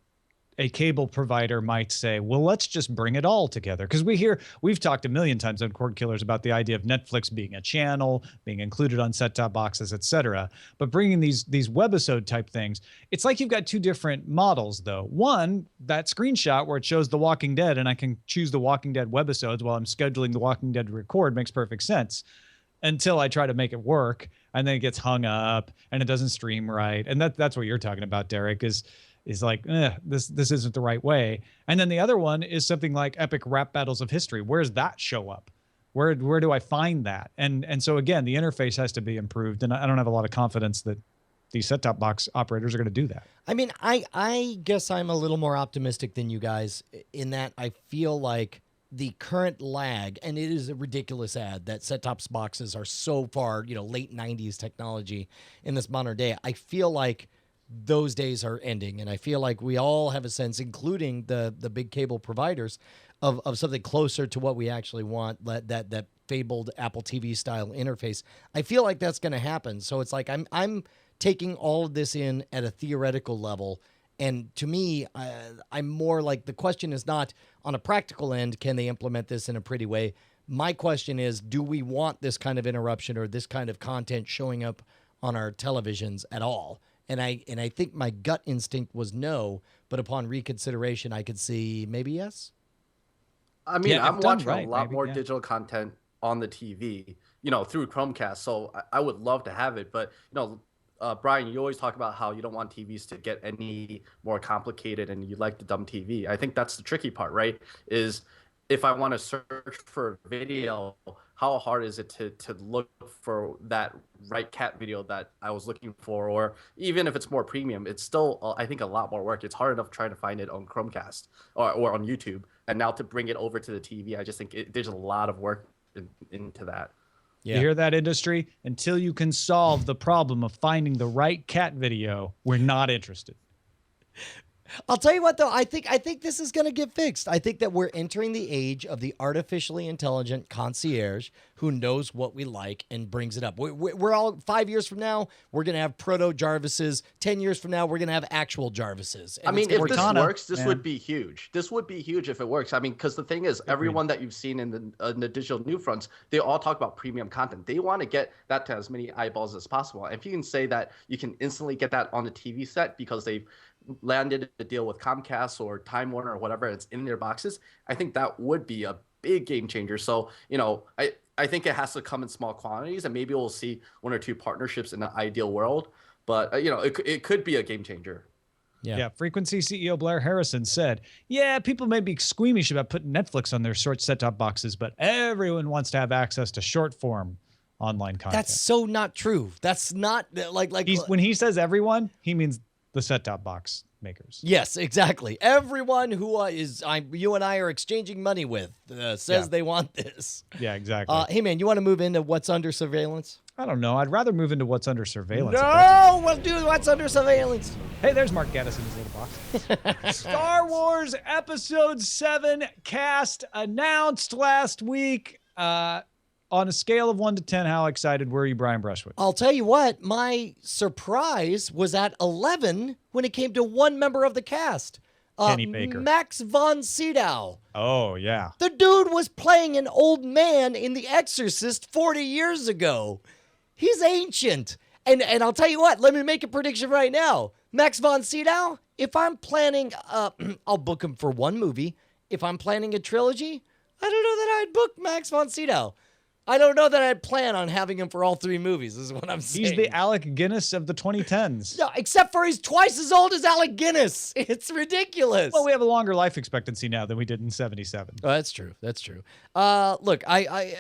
a cable provider might say, well, let's just bring it all together. Because we've talked a million times on Cordkillers about the idea of Netflix being a channel, being included on set-top boxes, et cetera. But bringing these webisode type things, it's like you've got two different models, though. One, that screenshot where it shows The Walking Dead, and I can choose The Walking Dead webisodes while I'm scheduling The Walking Dead to record makes perfect sense until I try to make it work. and then it gets hung up and it doesn't stream right. And that's what you're talking about, Derek, is like, this isn't the right way. And then the other one is something like Epic Rap Battles of History. Where does that show up? Where do I find that? And so again, the interface has to be improved, and I don't have a lot of confidence that these set-top box operators are going to do that. I mean, I guess I'm a little more optimistic than you guys in that I feel like the current lag, and it is a ridiculous ad that set-top boxes are so far, late 90s technology in this modern day. I feel like those days are ending, and I feel like we all have a sense, including the big cable providers, of something closer to what we actually want, that fabled Apple TV style interface. I feel like that's going to happen. So it's like I'm taking all of this in at a theoretical level, and to me, I'm more like, the question is not on a practical end, can they implement this in a pretty way? My question is, do we want this kind of interruption or this kind of content showing up on our televisions at all? And I think my gut instinct was no, but upon reconsideration, I could see maybe yes. I mean, I'm watching right, a lot maybe, more yeah. digital content on the TV, through Chromecast. So I would love to have it. But, Brian, you always talk about how you don't want TVs to get any more complicated and you like the dumb TV. I think that's the tricky part, right? Is if I want to search for video, how hard is it to look for that right cat video that I was looking for? Or even if it's more premium, it's still, I think, a lot more work. It's hard enough trying to find it on Chromecast or on YouTube. And now to bring it over to the TV, I just think there's a lot of work into that. Yeah. You hear that, industry? Until you can solve the problem of finding the right cat video, we're not interested. I'll tell you what, though, I think this is going to get fixed. I think that we're entering the age of the artificially intelligent concierge who knows what we like and brings it up. We're all 5 years from now, we're going to have proto Jarvises. 10 years from now, we're going to have actual Jarvises. I mean, if this Cortana, works, this would be huge. This would be huge if it works. I mean, because the thing is, everyone that you've seen in the digital new fronts, they all talk about premium content. They want to get that to as many eyeballs as possible. And if you can say that you can instantly get that on the TV set because they've landed a deal with Comcast or Time Warner or whatever, it's in their boxes, I think that would be a big game changer. So, I think it has to come in small quantities, and maybe we'll see one or two partnerships in the ideal world. But, it could be a game changer. Yeah. Frequency CEO Blair Harrison said, people may be squeamish about putting Netflix on their short set-top boxes, but everyone wants to have access to short-form online content. That's so not true. That's not like When he says everyone, he means the set-top box makers. Yes, exactly. Everyone who you and I are exchanging money with says they want this. Yeah, exactly. Hey, man, you want to move into what's under surveillance? I don't know. I'd rather move into what's under surveillance. No, we'll do what's under surveillance. Hey, there's Mark Geddes in his little box. Star Wars Episode 7 cast announced last week. On a scale of 1 to 10, how excited were you, Brian Brushwood? I'll tell you what, my surprise was at 11 when it came to one member of the cast. Kenny Baker. Max von Sydow. Oh, yeah. The dude was playing an old man in The Exorcist 40 years ago. He's ancient. And I'll tell you what, let me make a prediction right now. Max von Sydow, if I'm planning, I'll book him for one movie. If I'm planning a trilogy, I don't know that I'd book Max von Sydow. I don't know that I'd plan on having him for all three movies, is what I'm saying. He's the Alec Guinness of the 2010s. No, except for he's twice as old as Alec Guinness. It's ridiculous. Well, we have a longer life expectancy now than we did in 77. Oh, that's true. That's true. Look, I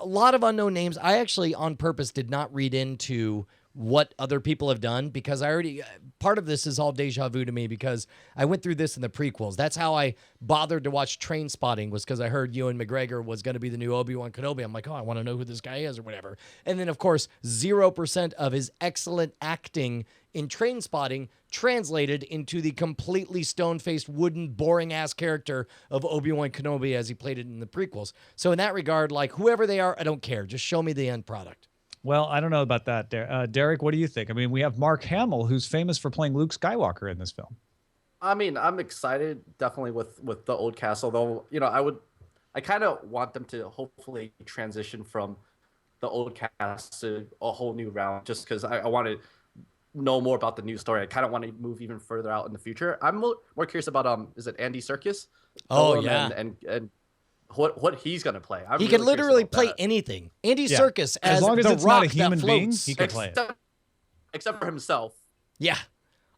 a lot of unknown names. I actually, on purpose, did not read into what other people have done because I already, part of this is all deja vu to me because I went through this in the prequels. That's how I bothered to watch Train Spotting, was because I heard Ewan McGregor was going to be the new Obi-Wan Kenobi. I'm like, oh, I want to know who this guy is or whatever. And then, of course, 0% of his excellent acting in Train Spotting translated into the completely stone-faced, wooden, boring-ass character of Obi-Wan Kenobi as he played it in the prequels. So in that regard, like, whoever they are, I don't care. Just show me the end product. Well, I don't know about that, Derek. What do you think? I mean, we have Mark Hamill, who's famous for playing Luke Skywalker in this film. I mean, I'm excited definitely with the old cast, although, I kind of want them to hopefully transition from the old cast to a whole new round just because I want to know more about the new story. I kind of want to move even further out in the future. I'm more curious about, is it Andy Serkis? Oh, yeah. And what he's gonna play. He can literally play anything. Andy Serkis as long as the it's rock not a human that being, floats. he can play it. Except for himself. Yeah.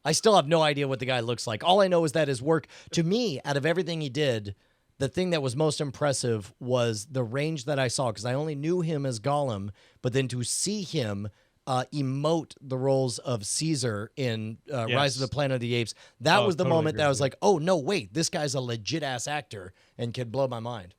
I still have no idea what the guy looks like. All I know is that his work, to me, out of everything he did, the thing that was most impressive was the range that I saw, because I only knew him as Gollum, but then to see him emote the roles of Caesar in Rise of the Planet of the Apes, that was the totally moment that I was agree. like, oh, no, wait, this guy's a legit-ass actor and could blow my mind.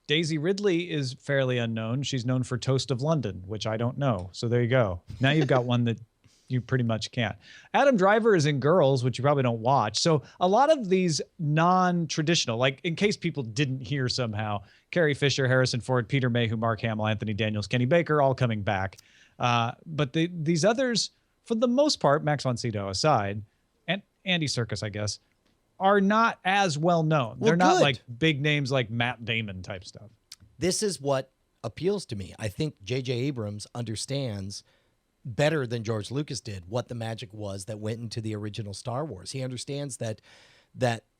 Daisy Ridley is fairly unknown. She's known for Toast of London, which I don't know. So there you go. Now you've got one that you pretty much can't. Adam Driver is in Girls, which you probably don't watch. So a lot of these non-traditional, like in case people didn't hear somehow, Carrie Fisher, Harrison Ford, Peter Mayhew, Mark Hamill, Anthony Daniels, Kenny Baker, all coming back. But these others, for the most part, Max von Sydow aside, and Andy Serkis, I guess, are not as well known. Well, They're not good. like big names like Matt Damon type stuff. This is what appeals to me. I think J.J. Abrams understands better than George Lucas did what the magic was that went into the original Star Wars. He understands that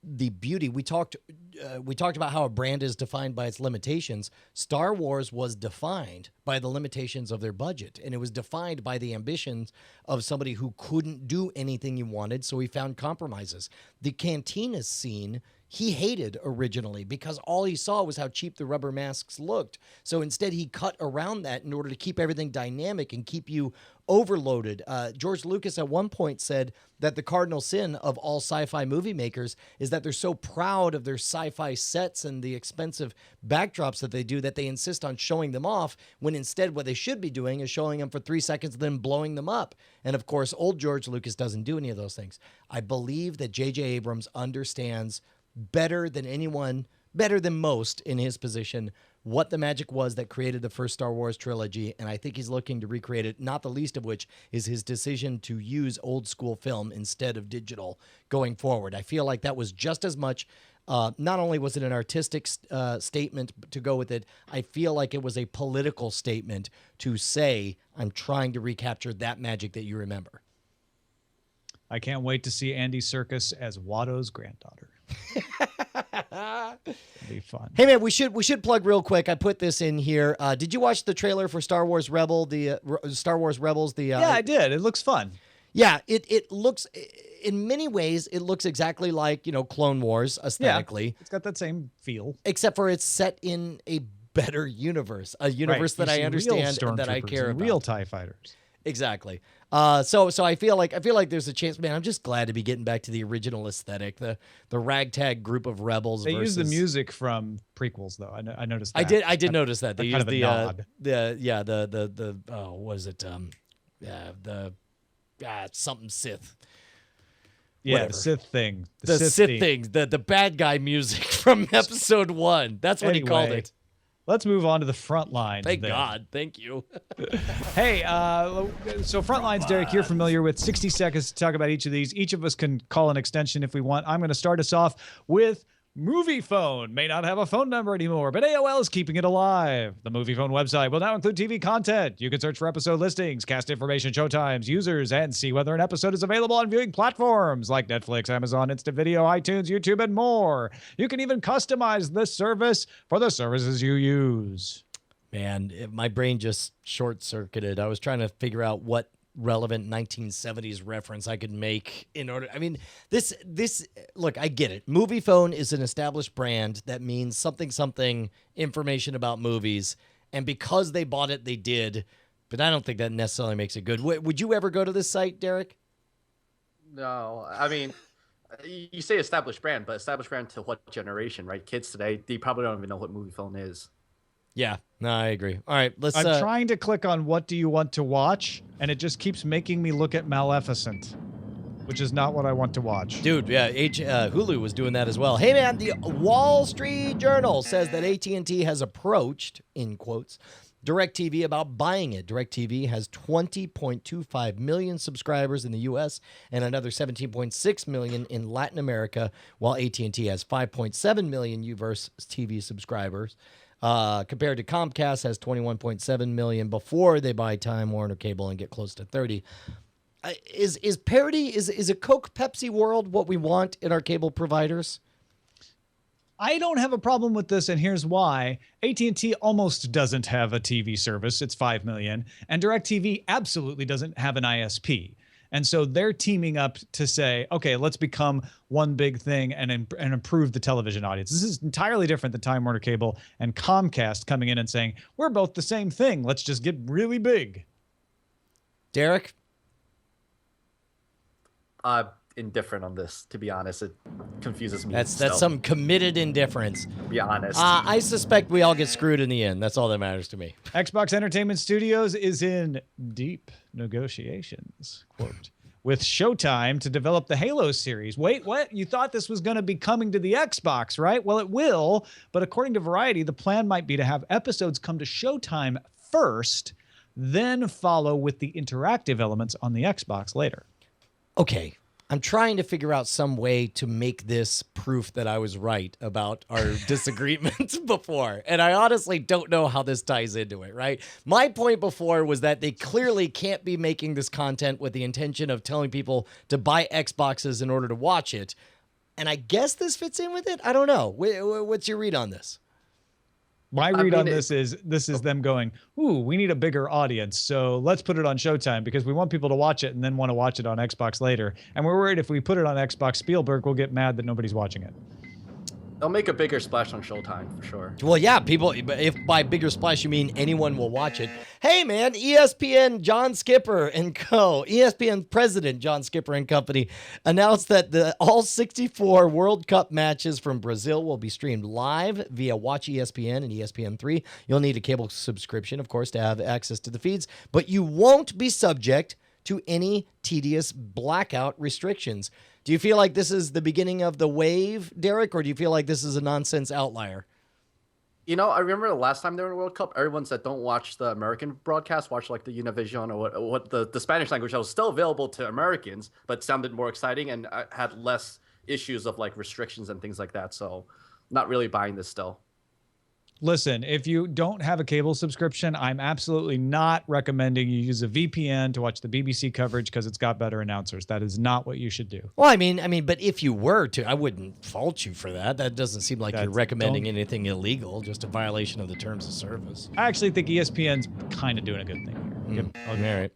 the beauty we talked about how a brand is defined by its limitations. Star Wars was defined by the limitations of their budget, and it was defined by the ambitions of somebody who couldn't do anything he wanted, so he found compromises. The cantina scene he hated originally because all he saw was how cheap the rubber masks looked. So instead, he cut around that in order to keep everything dynamic and keep you overloaded. George Lucas at one point said that the cardinal sin of all sci-fi movie makers is that they're so proud of their sci-fi sets and the expensive backdrops that they do that they insist on showing them off, when instead what they should be doing is showing them for 3 seconds and then blowing them up. And of course, old George Lucas doesn't do any of those things. I believe that J.J. Abrams understands better than anyone, better than most in his position, what the magic was that created the first Star Wars trilogy, and I think he's looking to recreate it, not the least of which is his decision to use old school film instead of digital going forward. I feel like that was just as much, not only was it an artistic statement to go with it, I feel like it was a political statement to say, I'm trying to recapture that magic that you remember. I can't wait to see Andy Serkis as Watto's granddaughter. It'll be fun. Hey man, we should plug real quick. I put this in here. Did you watch the trailer for Star Wars Rebel? Star Wars Rebels. Yeah, I did. It looks fun. Yeah, it looks, in many ways, it looks exactly like, Clone Wars aesthetically. Yeah, it's got that same feel. Except for it's set in a better universe, a universe that I understand and that I care about. Real TIE fighters. Exactly. So I feel like there's a chance, man. I'm just glad to be getting back to the original aesthetic, the ragtag group of rebels. They versus... use the music from prequels, though. I noticed that. I did notice that. They used kind of what is it? Something Sith. Yeah, Whatever. the Sith thing. The Sith thing. The bad guy music from episode 1. That's what he called it. Let's move on to the front lines. Thank God. Thank you. Hey, so front lines, Derek, you're familiar with 60 seconds to talk about each of these. Each of us can call an extension if we want. I'm going to start us off with Movie Phone. May not have a phone number anymore, but AOL is keeping it alive. The Movie Phone website will now include TV content. You can search for episode listings, cast information, showtimes, users, and see whether an episode is available on viewing platforms like Netflix, Amazon, Instant Video, iTunes, YouTube, and more. You can even customize the service for the services you use. Man, my brain just short-circuited. I was trying to figure out what relevant 1970s reference I could make in order. I mean, this look, I get it. Movie Phone is an established brand that means something information about movies, and because they bought it, they did. But I don't think that necessarily makes it good. Would you ever go to this site, Derek? No, I mean, you say established brand, but established brand to what generation, right? Kids today, they probably don't even know what Movie Phone is. Yeah, no, I agree. All right, let's. I'm trying to click on what do you want to watch, and it just keeps making me look at Maleficent, which is not what I want to watch. Dude, yeah, Hulu was doing that as well. Hey, man, the Wall Street Journal says that AT&T has approached, in quotes, DirecTV about buying it. DirecTV has 20.25 million subscribers in the U.S. and another 17.6 million in Latin America, while AT&T has 5.7 million U-verse TV subscribers. Compared to Comcast has 21.7 million before they buy Time Warner Cable and get close to 30. Is parity, is a Coke Pepsi world what we want in our cable providers? I don't have a problem with this, and here's why. AT&T almost doesn't have a TV service. It's 5 million. And DirecTV absolutely doesn't have an ISP. And so they're teaming up to say, okay, let's become one big thing and improve the television audience. This is entirely different than Time Warner Cable and Comcast coming in and saying, we're both the same thing. Let's just get really big. Derek? Indifferent on this, to be honest. It confuses me. That's some committed indifference. To be honest. I suspect we all get screwed in the end. That's all that matters to me. Xbox Entertainment Studios is in deep negotiations, quote, with Showtime to develop the Halo series. Wait, what? You thought this was going to be coming to the Xbox, right? Well, it will, but according to Variety, the plan might be to have episodes come to Showtime first, then follow with the interactive elements on the Xbox later. Okay. I'm trying to figure out some way to make this proof that I was right about our disagreements before. And I honestly don't know how this ties into it, right? My point before was that they clearly can't be making this content with the intention of telling people to buy Xboxes in order to watch it. And I guess this fits in with it? I don't know. What's your read on this? My read on this is them going, ooh, we need a bigger audience, so let's put it on Showtime because we want people to watch it and then want to watch it on Xbox later. And we're worried if we put it on Xbox, Spielberg will get mad that nobody's watching it. They'll make a bigger splash on Showtime for sure. Well, yeah, people, if by bigger splash you mean anyone will watch it. Hey, man, ESPN John Skipper and co. ESPN president John Skipper and company announced that all 64 World Cup matches from Brazil will be streamed live via Watch ESPN and ESPN3. You'll need a cable subscription, of course, to have access to the feeds, but you won't be subject to any tedious blackout restrictions. Do you feel like this is the beginning of the wave, Derek, or do you feel like this is a nonsense outlier? You know, I remember the last time they were in the World Cup, everyone said don't watch the American broadcast, watch like the Univision or what the Spanish language that was still available to Americans, but sounded more exciting and had less issues of like restrictions and things like that. So not really buying this still. Listen, if you don't have a cable subscription, I'm absolutely not recommending you use a VPN to watch the BBC coverage because it's got better announcers. That is not what you should do. Well, I mean, but if you were to, I wouldn't fault you for that. That doesn't seem like you're recommending anything illegal, just a violation of the terms of service. I actually think ESPN's kind of doing a good thing here. All right.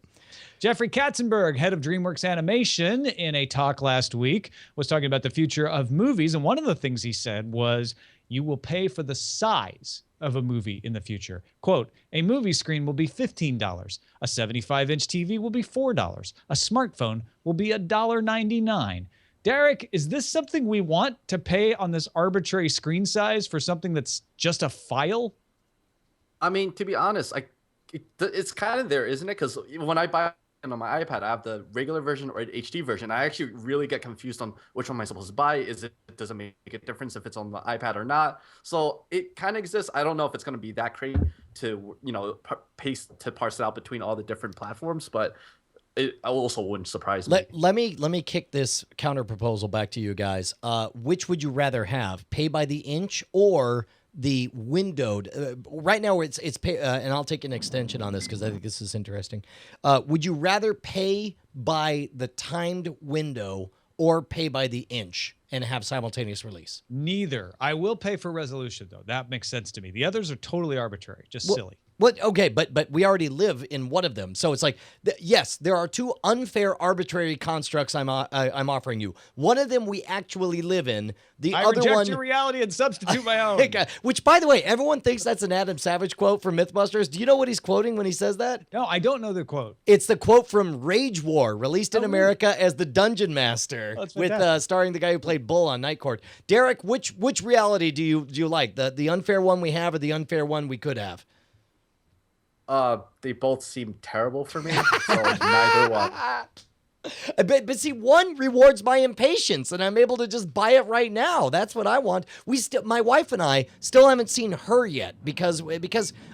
Jeffrey Katzenberg, head of DreamWorks Animation, in a talk last week, was talking about the future of movies. And one of the things he said was, you will pay for the size of a movie in the future. Quote, a movie screen will be $15. A 75-inch TV will be $4. A smartphone will be $1.99. Derek, is this something we want to pay on this arbitrary screen size for something that's just a file? I mean, to be honest, it's kind of there, isn't it? Because when I buy on my iPad, I have the regular version or the HD version. I actually really get confused on which one am I supposed to buy. Does it make a difference if it's on the iPad or not? So it kind of exists. I don't know if it's going to be that crazy to, to parse it out between all the different platforms, but it also wouldn't surprise me. Let me kick this counter proposal back to you guys. Which would you rather have, pay by the inch or the windowed? Right now it's pay, and I'll take an extension on this because I think this is interesting. Would you rather pay by the timed window or pay by the inch and have simultaneous release? Neither. I will pay for resolution, though. That makes sense to me. The others are totally arbitrary, just silly. What? Okay, but we already live in one of them. So it's like, yes, there are two unfair, arbitrary constructs I'm offering you. One of them we actually live in. The other reject one, your reality and substitute my own. Which, by the way, everyone thinks that's an Adam Savage quote from Mythbusters. Do you know what he's quoting when he says that? No, I don't know the quote. It's the quote from Rage War, released in America as the Dungeon Master, with starring the guy who played Bull on Night Court. Derek, which reality do you like? The unfair one we have or the unfair one we could have? They both seem terrible for me, so neither one. But see, one rewards my impatience, and I'm able to just buy it right now. That's what I want. My wife and I still haven't seen Her yet because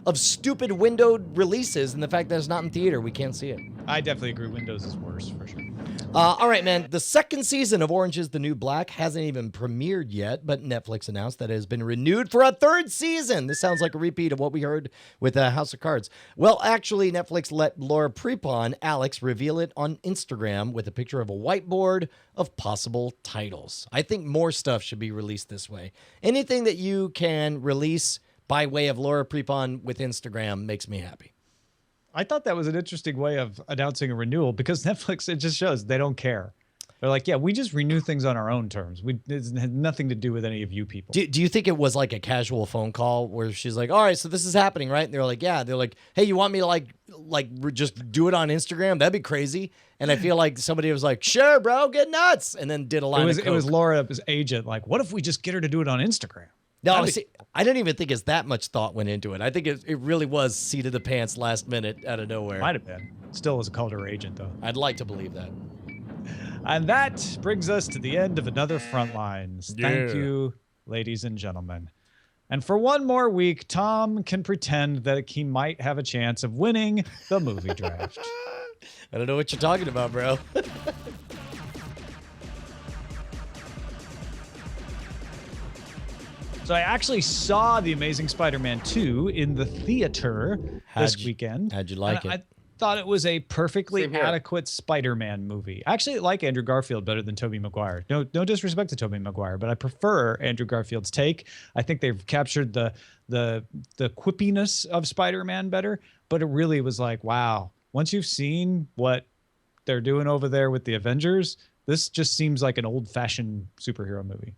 of stupid windowed releases and the fact that it's not in theater. We can't see it. I definitely agree. Windows is worse for sure. All right, man. The second season of Orange is the New Black hasn't even premiered yet, but Netflix announced that it has been renewed for a third season. This sounds like a repeat of what we heard with House of Cards. Well, actually, Netflix let Laura Prepon, Alex, reveal it on Instagram Instagram with a picture of a whiteboard of possible titles. I think more stuff should be released this way. Anything that you can release by way of Laura Prepon with Instagram makes me happy. I thought that was an interesting way of announcing a renewal because Netflix, it just shows they don't care. They're like, yeah, we just renew things on our own terms. It had nothing to do with any of you people. Do you think it was like a casual phone call where she's like, all right, so this is happening, right? And they're like, yeah. They're like, hey, you want me to like just do it on Instagram? That'd be crazy. And I feel like somebody was like, sure, bro, get nuts. And then did a line of coke. It was Laura's agent. Like, what if we just get her to do it on Instagram? No, see, I didn't even think it's that much thought went into it. I think it really was seat of the pants last minute out of nowhere. Might have been. Still was called her agent, though. I'd like to believe that. And that brings us to the end of another Frontlines. Yeah. Thank you, ladies and gentlemen. And for one more week, Tom can pretend that he might have a chance of winning the movie draft. I don't know what you're talking about, bro. So I actually saw The Amazing Spider-Man 2 in the theater this weekend. How'd you like it? I thought it was a perfectly Same here. adequate Spider-Man movie. I actually like Andrew Garfield better than Tobey Maguire. No disrespect to Tobey Maguire, but I prefer Andrew Garfield's take. I think they've captured the quippiness of Spider-Man better, but it really was like, wow. Once you've seen what they're doing over there with the Avengers, this just seems like an old-fashioned superhero movie.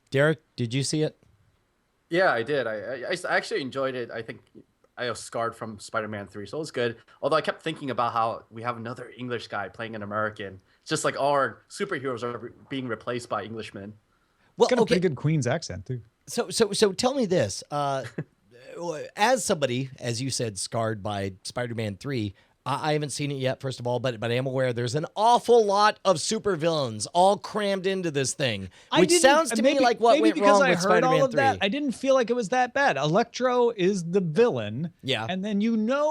Derek, did you see it? Yeah, I did. I actually enjoyed it. I think I was scarred from Spider-Man 3, so it was good. Although I kept thinking about how we have another English guy playing an American. It's just like all our superheroes are being replaced by Englishmen. Well, It's got a pretty good Queen's accent, too. So tell me this. As somebody, as you said, scarred by Spider-Man 3, I haven't seen it yet, first of all, but I am aware there's an awful lot of supervillains all crammed into this thing, which sounds to me like what went wrong with Spider-Man 3. I didn't feel like it was that bad. Electro is the villain. Yeah. And then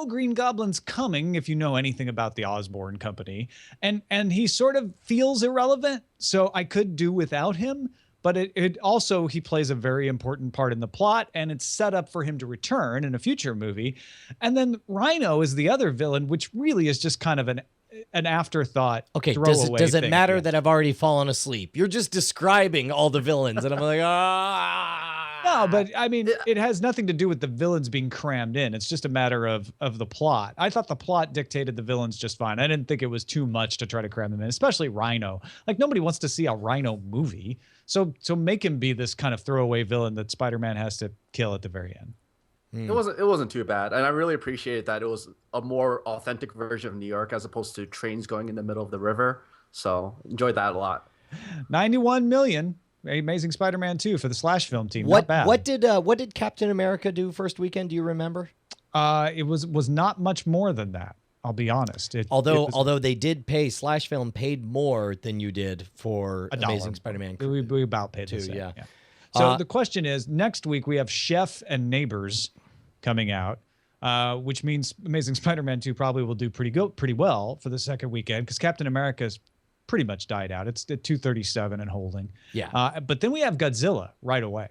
Green Goblin's coming if you know anything about the Osborn Company. And he sort of feels irrelevant, so I could do without him. But it also, he plays a very important part in the plot, and it's set up for him to return in a future movie. And then Rhino is the other villain, which really is just kind of an afterthought. Okay, throwaway does it thing. matter that I've already fallen asleep? You're just describing all the villains, and I'm like, No, but I mean, it has nothing to do with the villains being crammed in. It's just a matter of the plot. I thought the plot dictated the villains just fine. I didn't think it was too much to try to cram them in, especially Rhino. Like, nobody wants to see a Rhino movie. So make him be this kind of throwaway villain that Spider-Man has to kill at the very end. It wasn't too bad, and I really appreciated that it was a more authentic version of New York as opposed to trains going in the middle of the river. So enjoyed that a lot. 91 million. Amazing Spider-Man 2 for the Slash film team. Not bad. What did Captain America do first weekend? Do you remember? It was not much more than that. I'll be honest. Although they did pay, Slash Film paid more than you did for Amazing Spider-Man. We about paid the same. Yeah. So the question is, next week we have Chef and Neighbors coming out, which means Amazing Spider-Man 2 probably will do pretty well for the second weekend because Captain America's pretty much died out. It's at 237 and holding. Yeah. But then we have Godzilla right away.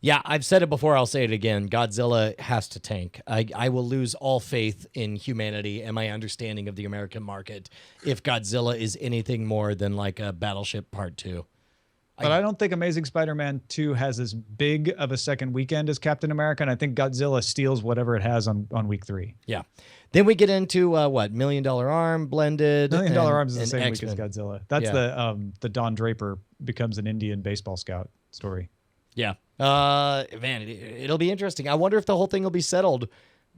Yeah, I've said it before. I'll say it again. Godzilla has to tank. I will lose all faith in humanity and my understanding of the American market if Godzilla is anything more than like a Battleship Part 2. But I don't think Amazing Spider-Man 2 has as big of a second weekend as Captain America, and I think Godzilla steals whatever it has on week 3. Yeah. Then we get into $1 Million Arm, Blended. $1 Million Arms is the same X-Men. week as Godzilla. That's the Don Draper becomes an Indian baseball scout story. Yeah. Man, it'll be interesting. I wonder if the whole thing will be settled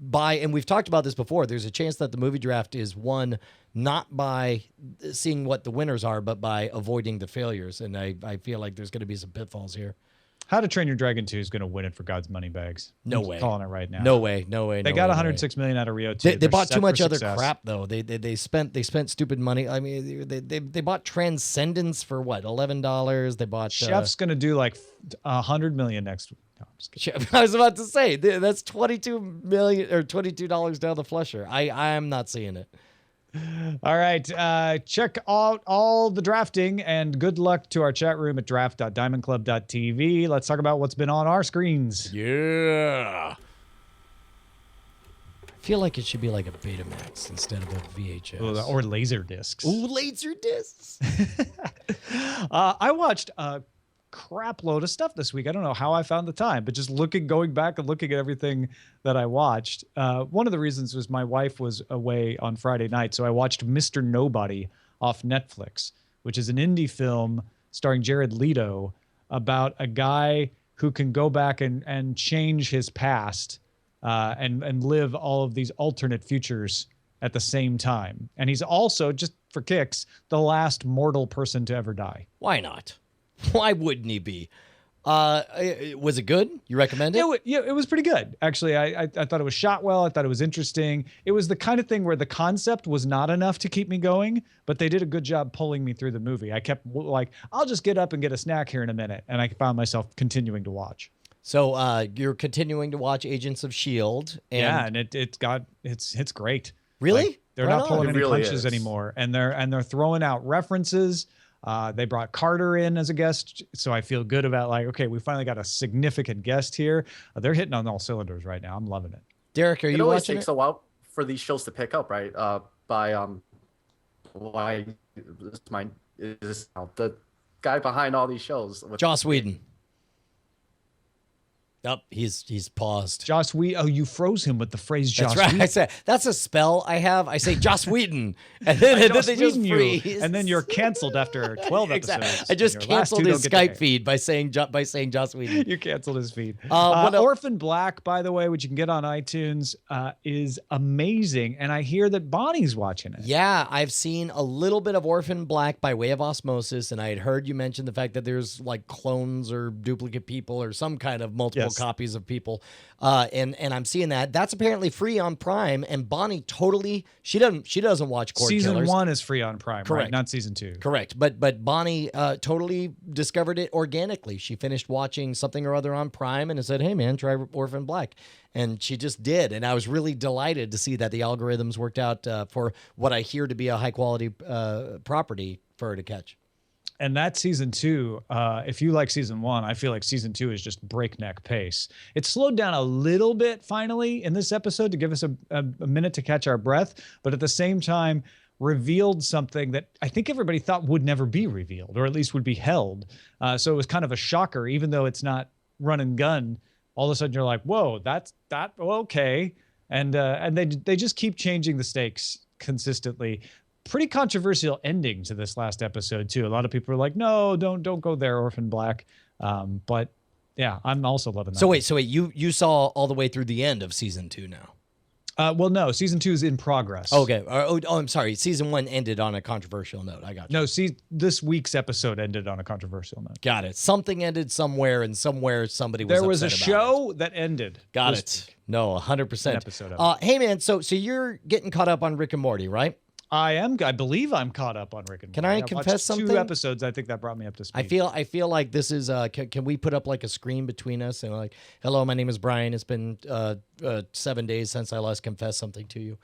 by, and we've talked about this before, there's a chance that the movie draft is won not by seeing what the winners are, but by avoiding the failures. And I feel like there's going to be some pitfalls here. How to Train Your Dragon 2 is going to win it for God's money bags. No I'm way. Calling it right now. No way. They got $106 million out of Rio 2. They bought too much other crap though. They spent stupid money. I mean, they bought Transcendence for what, $11. They bought Chef's going to do like $100 million next week. No, I'm just kidding. I was about to say that's $22 million or $22 down the flusher. I'm not seeing it. All right. Check out all the drafting and good luck to our chat room at draft.diamondclub.tv. Let's talk about what's been on our screens. Yeah. I feel like it should be like a Betamax instead of a VHS. Or laser discs. Ooh, laser discs. I watched a crap load of stuff this week. I don't know how I found the time, but just going back and looking at everything that I watched. One of the reasons was my wife was away on Friday night, so I watched Mr. Nobody off Netflix, which is an indie film starring Jared Leto about a guy who can go back and change his past and live all of these alternate futures at the same time. And he's also, just for kicks, the last mortal person to ever die. Why not? Why wouldn't he be? Was it good? You recommend it? It was pretty good. Actually, I thought it was shot well. I thought it was interesting. It was the kind of thing where the concept was not enough to keep me going, but they did a good job pulling me through the movie. I kept like, I'll just get up and get a snack here in a minute. And I found myself continuing to watch. So you're continuing to watch Agents of S.H.I.E.L.D. And it's great. Really? Like, they're Right not on. pulling It any really punches is. anymore. And they're throwing out references. They brought Carter in as a guest, so I feel good about like, okay, we finally got a significant guest here. They're hitting on all cylinders right now. I'm loving it. Derek, are It you always watching takes it? a while for these shows to pick up, right? Why is this now the guy behind all these shows? Joss Whedon. Oh, he's paused. Joss Whedon. Oh, you froze him with the phrase Joss That's right. Whedon. I said that's a spell I have. I say Joss Whedon, and then Joss they just Whedon you, freeze. and then you're canceled after 12 Exactly. episodes. I just Your last canceled two his don't get Skype to air. feed by saying Joss Whedon. You canceled his feed. What else? Orphan Black, by the way, which you can get on iTunes, is amazing. And I hear that Bonnie's watching it. Yeah, I've seen a little bit of Orphan Black by way of osmosis, and I had heard you mention the fact that there's like clones or duplicate people or some kind of multiple Yes. copies of people. And I'm seeing that. That's apparently free on Prime, and Bonnie totally she doesn't watch Cordkillers. Season 1 is free on Prime, Correct. right? Not season 2. Correct. But Bonnie totally discovered it organically. She finished watching something or other on Prime and said, hey, man, try Orphan Black. And she just did. And I was really delighted to see that the algorithms worked out for what I hear to be a high-quality property for her to catch. And that season 2, if you like season 1, I feel like season 2 is just breakneck pace. It slowed down a little bit finally in this episode to give us a minute to catch our breath, but at the same time revealed something that I think everybody thought would never be revealed, or at least would be held. So it was kind of a shocker, even though it's not run and gun. All of a sudden you're like, whoa, that's okay. And they just keep changing the stakes consistently. Pretty controversial ending to this last episode too. A lot of people are like, no, don't go there, Orphan Black. But yeah, I'm also loving that. So wait, you saw all the way through the end of season 2 now? Well, no, season 2 is in progress. Okay. Oh, I'm sorry. Season 1 ended on a controversial note. I got you. No, this week's episode ended on a controversial note. Got it. Something ended somewhere, and somewhere somebody was There was a upset about show that ended. Got this it. week. No, 100%. An episode of Hey, man, so you're getting caught up on Rick and Morty, right? I believe I'm caught up on Rick and Morty. Can I I've confess watched something? 2 episodes. I think that brought me up to speed. I feel like this is can we put up like a screen between us and like, hello, my name is Brian. It's been 7 days since I last confessed something to you.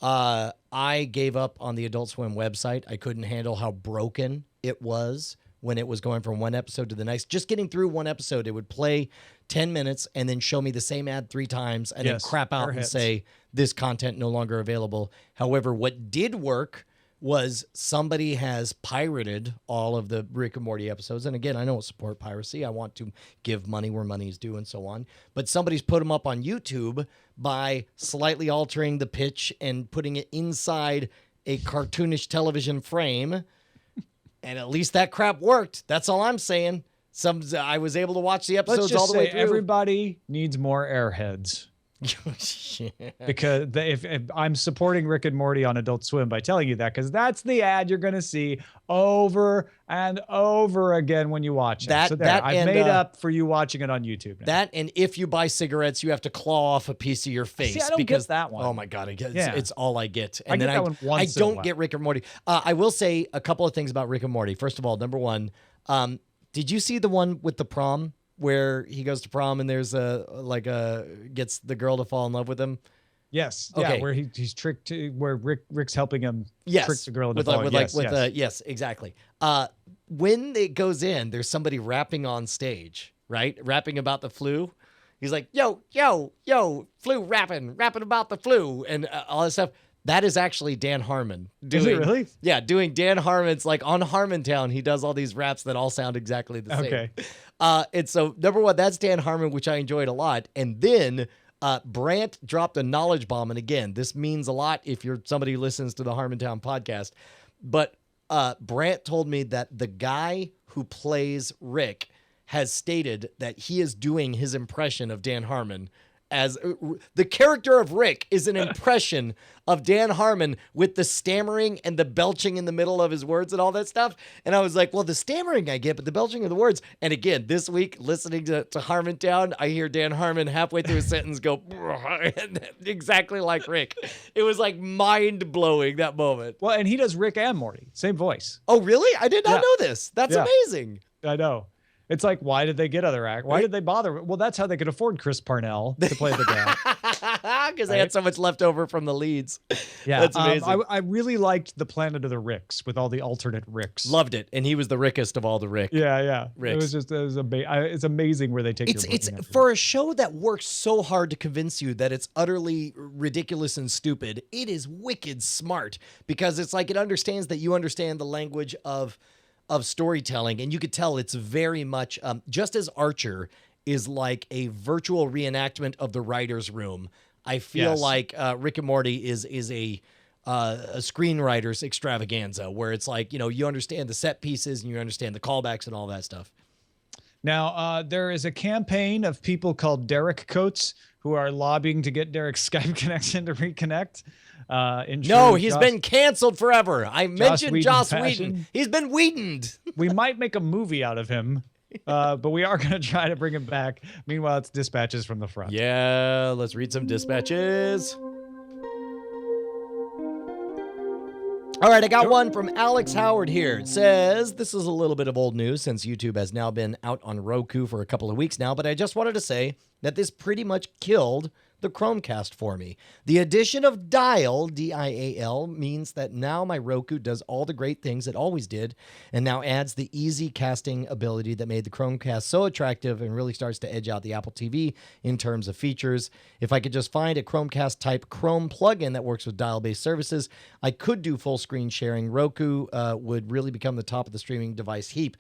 I gave up on the Adult Swim website. I couldn't handle how broken it was when it was going from one episode to the next. Just getting through one episode, it would play 10 minutes and then show me the same ad 3 times and Yes, then crap out fair and hits. say this content no longer available. However, what did work was somebody has pirated all of the Rick and Morty episodes. And again, I don't support piracy. I want to give money where money is due and so on. But somebody's put them up on YouTube by slightly altering the pitch and putting it inside a cartoonish television frame. And at least that crap worked. That's all I'm saying. I was able to watch the Let's episodes just all the way say through. everybody needs more airheads. Because if I'm supporting Rick and Morty on Adult Swim by telling you that, because that's the ad you're going to see over and over again when you watch it. I've made up for you watching it on YouTube now. That, and if you buy cigarettes, you have to claw off a piece of your face. I don't because get that one. Oh my God, Yeah. it's all I get. I get that one once in a don't while. get Rick and Morty. I will say a couple of things about Rick and Morty. First of all, number one, did you see the one with the prom where he goes to prom and there's gets the girl to fall in love with him? Yes. Okay. Yeah, where he's tricked to where Rick's helping him Yes. trick the girl into with like, falling. with Yes, like yes. yes, exactly. When it goes in, there's somebody rapping on stage, right? Rapping about the flu. He's like, yo, flu rapping about the flu and all this stuff. That is actually Dan Harmon. Is it really? Yeah, doing Dan Harmon's, like on Harmontown, he does all these raps that all sound exactly the same. Okay. And so, number one, that's Dan Harmon, which I enjoyed a lot. And then Brant dropped a knowledge bomb. And again, this means a lot if you're somebody who listens to the Harmontown podcast. But Brant told me that the guy who plays Rick has stated that he is doing his impression of Dan Harmon. As the character of Rick is an impression of Dan Harmon with the stammering and the belching in the middle of his words and all that stuff. And I was like, well, the stammering I get, but the belching of the words. And again, this week, listening to Harmontown, I hear Dan Harmon halfway through a sentence go, exactly like Rick. It was like mind blowing, that moment. Well, and he does Rick and Morty, same voice. Oh, really? I did not know this. That's amazing. I know. It's like, why did they get other act? Why did they bother? Well, that's how they could afford Chris Parnell to play the dad. Because they had so much left over from the leads. Yeah, that's amazing. I really liked the Planet of the Ricks with all the alternate Ricks. Loved it, and he was the Rickest of all the Rick. Yeah. Ricks. It's amazing where they take. It's for a show that works so hard to convince you that it's utterly ridiculous and stupid. It is wicked smart because it's like it understands that you understand the language of storytelling, and you could tell it's very much just as Archer is like a virtual reenactment of the writer's room. I feel like Rick and Morty is a screenwriter's extravaganza where it's like, you understand the set pieces and you understand the callbacks and all that stuff. Now, there is a campaign of people called Derek Coates who are lobbying to get Derek's Skype connection to reconnect. No, he's been canceled forever. I mentioned Joss Whedon. He's been Whedoned. We might make a movie out of him, but we are going to try to bring him back. Meanwhile, it's dispatches from the front. Yeah, let's read some dispatches. All right, I got one from Alex Howard here. It says, this is a little bit of old news since YouTube has now been out on Roku for a couple of weeks now, but I just wanted to say that this pretty much killed the Chromecast for me. The addition of Dial, D-I-A-L, means that now my Roku does all the great things it always did and now adds the easy casting ability that made the Chromecast so attractive and really starts to edge out the Apple TV in terms of features. If I could just find a Chromecast type Chrome plugin that works with Dial-based services, I could do full screen sharing. Roku would really become the top of the streaming device heap.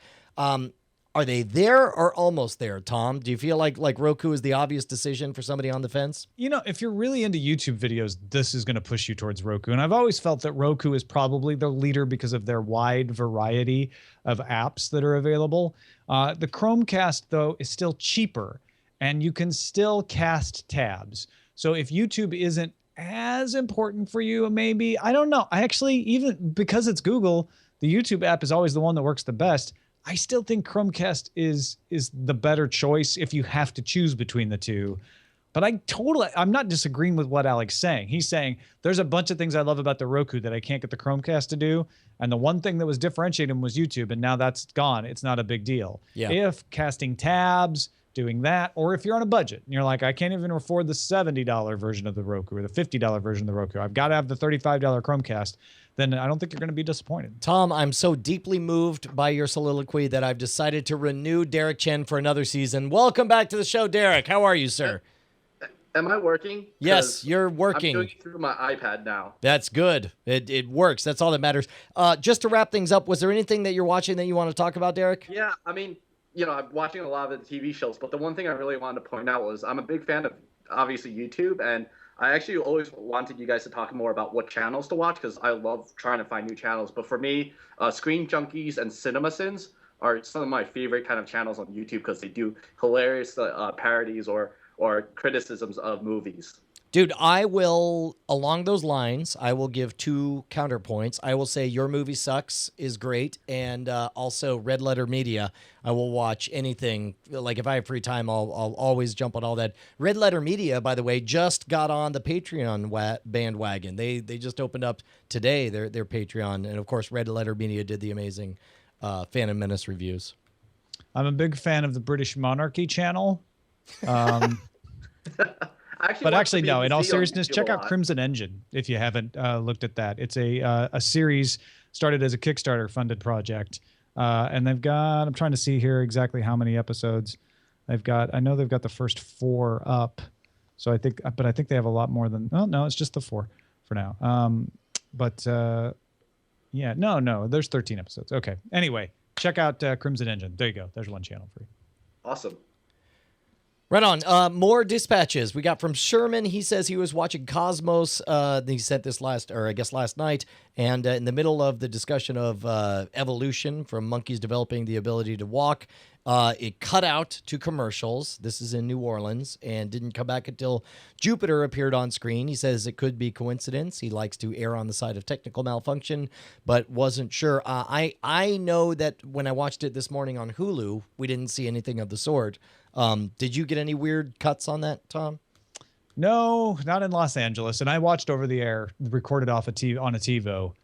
Are they there or almost there, Tom? Do you feel like Roku is the obvious decision for somebody on the fence? If you're really into YouTube videos, this is going to push you towards Roku. And I've always felt that Roku is probably the leader because of their wide variety of apps that are available. The Chromecast, though, is still cheaper, and you can still cast tabs. So if YouTube isn't as important for you, maybe, I don't know. I actually, even because it's Google, the YouTube app is always the one that works the best. I still think Chromecast is the better choice if you have to choose between the two. But I'm not disagreeing with what Alex is saying. He's saying there's a bunch of things I love about the Roku that I can't get the Chromecast to do. And the one thing that was differentiating was YouTube, and now that's gone. It's not a big deal. Yeah. If casting tabs, doing that, or if you're on a budget and you're like, I can't even afford the $70 version of the Roku or the $50 version of the Roku. I've got to have the $35 Chromecast. Then I don't think you're going to be disappointed. Tom, I'm so deeply moved by your soliloquy that I've decided to renew Derek Chen for another season. Welcome back to the show, Derek. How are you, sir? Am I working? Yes, you're working. I'm doing it through my iPad now. That's good. It works. That's all that matters. Just to wrap things up, was there anything that you're watching that you want to talk about, Derek? Yeah, I mean, I'm watching a lot of the TV shows, but the one thing I really wanted to point out was I'm a big fan of, obviously, YouTube, and I actually always wanted you guys to talk more about what channels to watch because I love trying to find new channels. But for me, Screen Junkies and CinemaSins are some of my favorite kind of channels on YouTube because they do hilarious parodies or criticisms of movies. Dude, I will, along those lines, I will give two counterpoints. I will say Your Movie Sucks is great, and also Red Letter Media. I will watch anything. Like, if I have free time, I'll always jump on all that. Red Letter Media, by the way, just got on the Patreon bandwagon. They just opened up today their Patreon, and of course, Red Letter Media did the amazing Phantom Menace reviews. I'm a big fan of the British Monarchy channel. Actually, no. In all seriousness, check out Crimson Engine if you haven't looked at that. It's a series started as a Kickstarter funded project, and they've got. I'm trying to see here exactly how many episodes. I know they've got the first 4 up. So I think they have a lot more than, oh no, it's just the 4 for now. Yeah, no, there's 13 episodes. Okay. Anyway, check out Crimson Engine. There you go. There's one channel for you. Awesome. Right on. More dispatches we got from Sherman. He says he was watching Cosmos. He sent this last night. And in the middle of the discussion of evolution from monkeys developing the ability to walk, it cut out to commercials. This is in New Orleans and didn't come back until Jupiter appeared on screen. He says it could be coincidence. He likes to err on the side of technical malfunction, but wasn't sure. I know that when I watched it this morning on Hulu, we didn't see anything of the sort. Did you get any weird cuts on that, Tom? No, not in Los Angeles. And I watched over the air, recorded off a TV on a TiVo.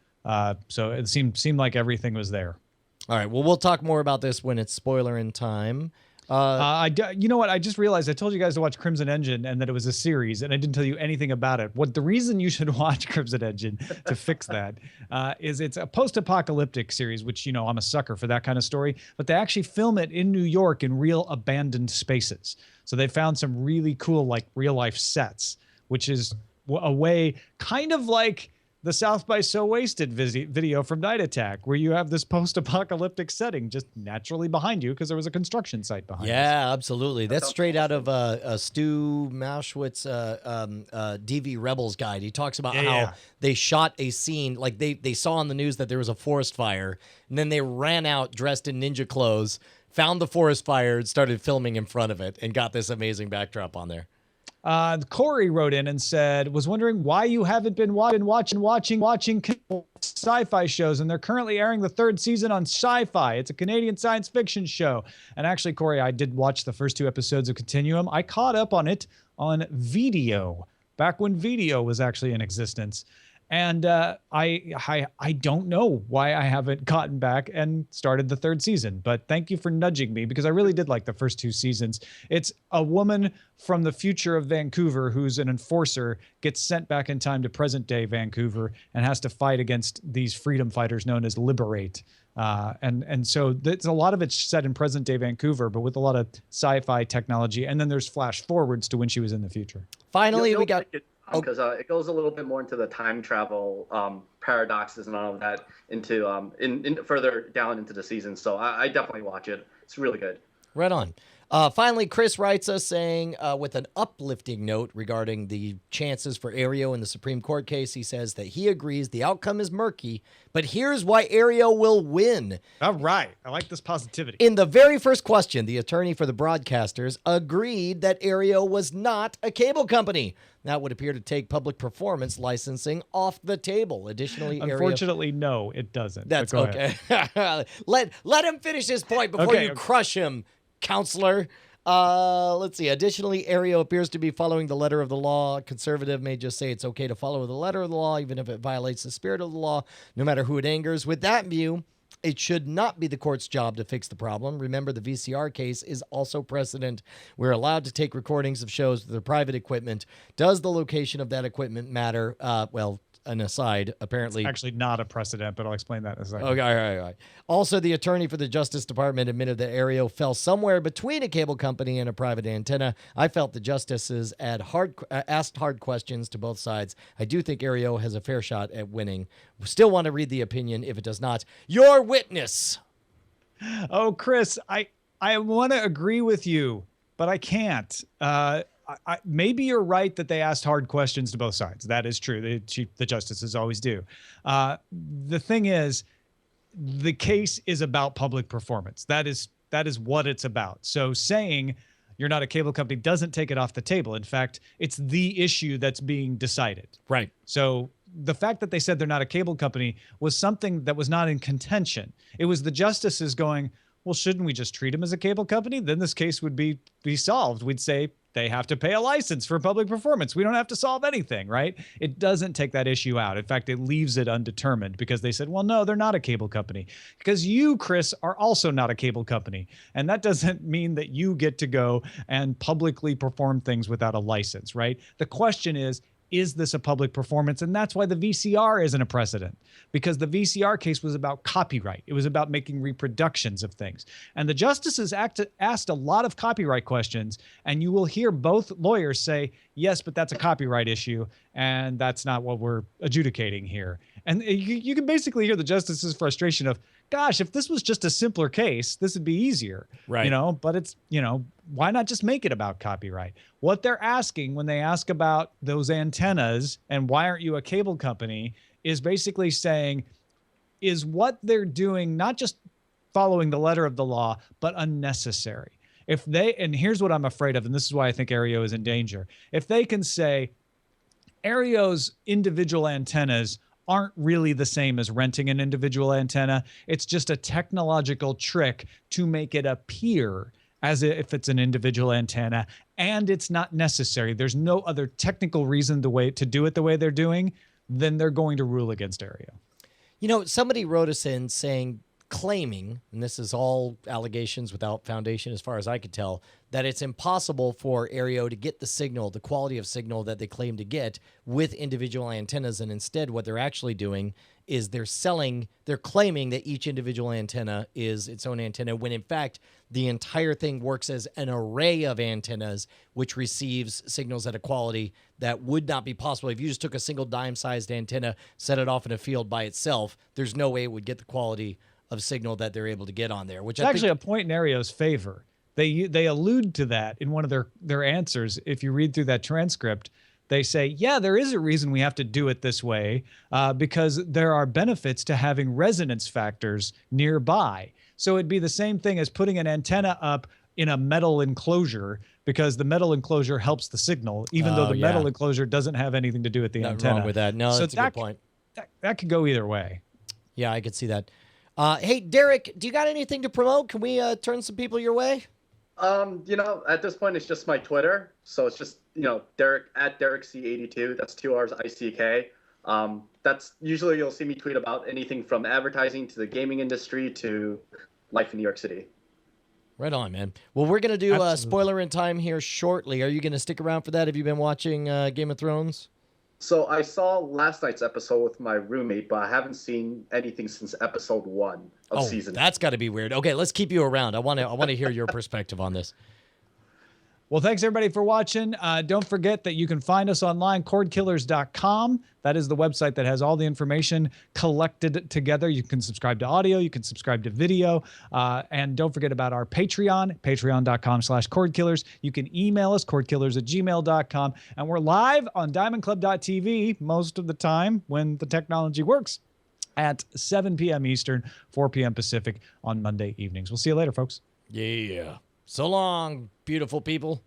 So it seemed like everything was there. All right. Well, we'll talk more about this when it's spoiler in time. You know what? I just realized I told you guys to watch Crimson Engine and that it was a series, and I didn't tell you anything about it. The reason you should watch Crimson Engine to fix that is it's a post-apocalyptic series, which, you know, I'm a sucker for that kind of story, but they actually film it in New York in real abandoned spaces. So they found some really cool, like, real-life sets, which is a way kind of like the South by So Wasted video from Night Attack, where you have this post-apocalyptic setting just naturally behind you because there was a construction site behind. Yeah, absolutely. That's straight out of Stu Mauschwitz DV Rebels guide. He talks about how they shot a scene, like they saw on the news that there was a forest fire, and then they ran out dressed in ninja clothes, found the forest fire, and started filming in front of it, and got this amazing backdrop on there. Corey wrote in and said, was wondering why you haven't been watching sci-fi shows, and they're currently airing the 3rd season on Sci-Fi. It's a Canadian science fiction show. And actually, Corey, I did watch the first 2 episodes of Continuum. I caught up on it on Video, back when Video was actually in existence. And I don't know why I haven't gotten back and started the 3rd season, but thank you for nudging me because I really did like the first 2 seasons. It's a woman from the future of Vancouver who's an enforcer, gets sent back in time to present day Vancouver and has to fight against these freedom fighters known as Liberate. And so there's a lot of it's set in present day Vancouver, but with a lot of sci-fi technology. And then there's flash forwards to when she was in the future. Finally, we got... Because it goes a little bit more into the time travel paradoxes and all of that into in further down into the season. So I definitely watch it. It's really good. Right on. Finally, Chris writes us saying, with an uplifting note regarding the chances for Aereo in the Supreme Court case, he says that he agrees the outcome is murky, but here's why Aereo will win. All right. I like this positivity. In the very first question, the attorney for the broadcasters agreed that Aereo was not a cable company. That would appear to take public performance licensing off the table. Additionally, unfortunately, no, it doesn't. That's okay. let him finish his point before you crush him, counselor. Let's see. Additionally, Aereo appears to be following the letter of the law. A conservative may just say it's okay to follow the letter of the law, even if it violates the spirit of the law, no matter who it angers. With that view, it should not be the court's job to fix the problem. Remember, the VCR case is also precedent. We're allowed to take recordings of shows with their private equipment. Does the location of that equipment matter? Well, an aside, apparently. It's actually not a precedent, but I'll explain that in a second. Okay, all right. Also, the attorney for the Justice Department admitted that Aereo fell somewhere between a cable company and a private antenna. I felt the justices asked hard questions to both sides. I do think Aereo has a fair shot at winning. Still want to read the opinion if it does not. Your witness. Oh, Chris, I want to agree with you, but I can't. Maybe you're right that they asked hard questions to both sides. That is true. The justices always do. The thing is, the case is about public performance. That is what it's about. So saying you're not a cable company doesn't take it off the table. In fact, it's the issue that's being decided. Right. So the fact that they said they're not a cable company was something that was not in contention. It was the justices going, well, shouldn't we just treat them as a cable company? Then this case would be solved. We'd say they have to pay a license for public performance. We don't have to solve anything, right? It doesn't take that issue out. In fact, it leaves it undetermined because they said, well, no, they're not a cable company. Because you, Chris, are also not a cable company. And that doesn't mean that you get to go and publicly perform things without a license, right? The question is is this a public performance? And that's why the VCR isn't a precedent, because the VCR case was about copyright. It was about making reproductions of things. And the justices asked a lot of copyright questions, and you will hear both lawyers say, yes, but that's a copyright issue, and that's not what we're adjudicating here. And you can basically hear the justices' frustration of, gosh, if this was just a simpler case, this would be easier. Right. But it's, why not just make it about copyright? What they're asking when they ask about those antennas and why aren't you a cable company is basically saying, is what they're doing not just following the letter of the law, but unnecessary? And here's what I'm afraid of, and this is why I think Aereo is in danger. If they can say Aereo's individual antennas aren't really the same as renting an individual antenna, it's just a technological trick to make it appear as if it's an individual antenna, and it's not necessary. There's no other technical reason to do it the way they're doing, then they're going to rule against Aereo. Somebody wrote us in claiming, and this is all allegations without foundation as far as I could tell, that it's impossible for Aereo to get the quality of signal that they claim to get with individual antennas. And instead, what they're actually doing is they're claiming that each individual antenna is its own antenna, when in fact, the entire thing works as an array of antennas, which receives signals at a quality that would not be possible. If you just took a single dime-sized antenna, set it off in a field by itself, there's no way it would get the quality of signal that they're able to get on there. Which it's actually a point in Aereo's favor. They allude to that in one of their answers. If you read through that transcript, they say, yeah, there is a reason we have to do it this way, because there are benefits to having resonance factors nearby. So it'd be the same thing as putting an antenna up in a metal enclosure, because the metal enclosure helps the signal, even though the metal enclosure doesn't have anything to do with the Not antenna. wrong with that. No, that's a good point. That could go either way. Yeah, I could see that. Hey, Derek, do you got anything to promote? Can we turn some people your way? At this point, it's just my Twitter. So it's just, Derek at DerekC82. That's 2 R's ICK. That's usually you'll see me tweet about anything from advertising to the gaming industry to life in New York City. Right on, man. Well, we're going to do a spoiler in time here shortly. Are you going to stick around for that? Have you been watching Game of Thrones? So I saw last night's episode with my roommate, but I haven't seen anything since episode 1 of season. That's got to be weird. Okay, let's keep you around. I want to hear your perspective on this. Well, thanks everybody for watching. Don't forget that you can find us online, cordkillers.com. That is the website that has all the information collected together. You can subscribe to audio, you can subscribe to video, and don't forget about our Patreon, patreon.com/cordkillers. You can email us, cordkillers@gmail.com, and we're live on diamondclub.tv most of the time when the technology works at 7 p.m. Eastern, 4 p.m. Pacific on Monday evenings. We'll see you later, folks. Yeah. So long, beautiful people.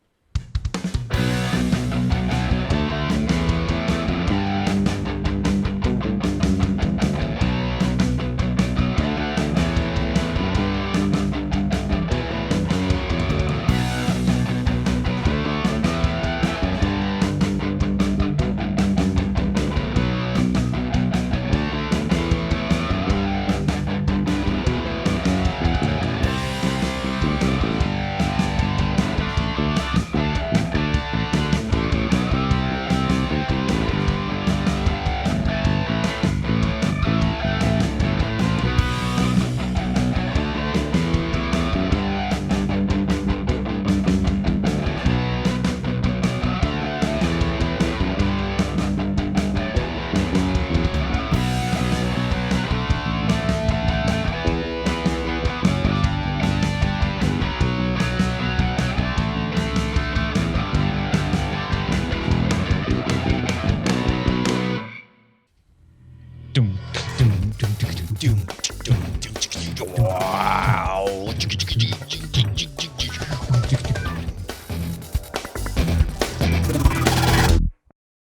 Doom, doom, doom, doom, doom, doom.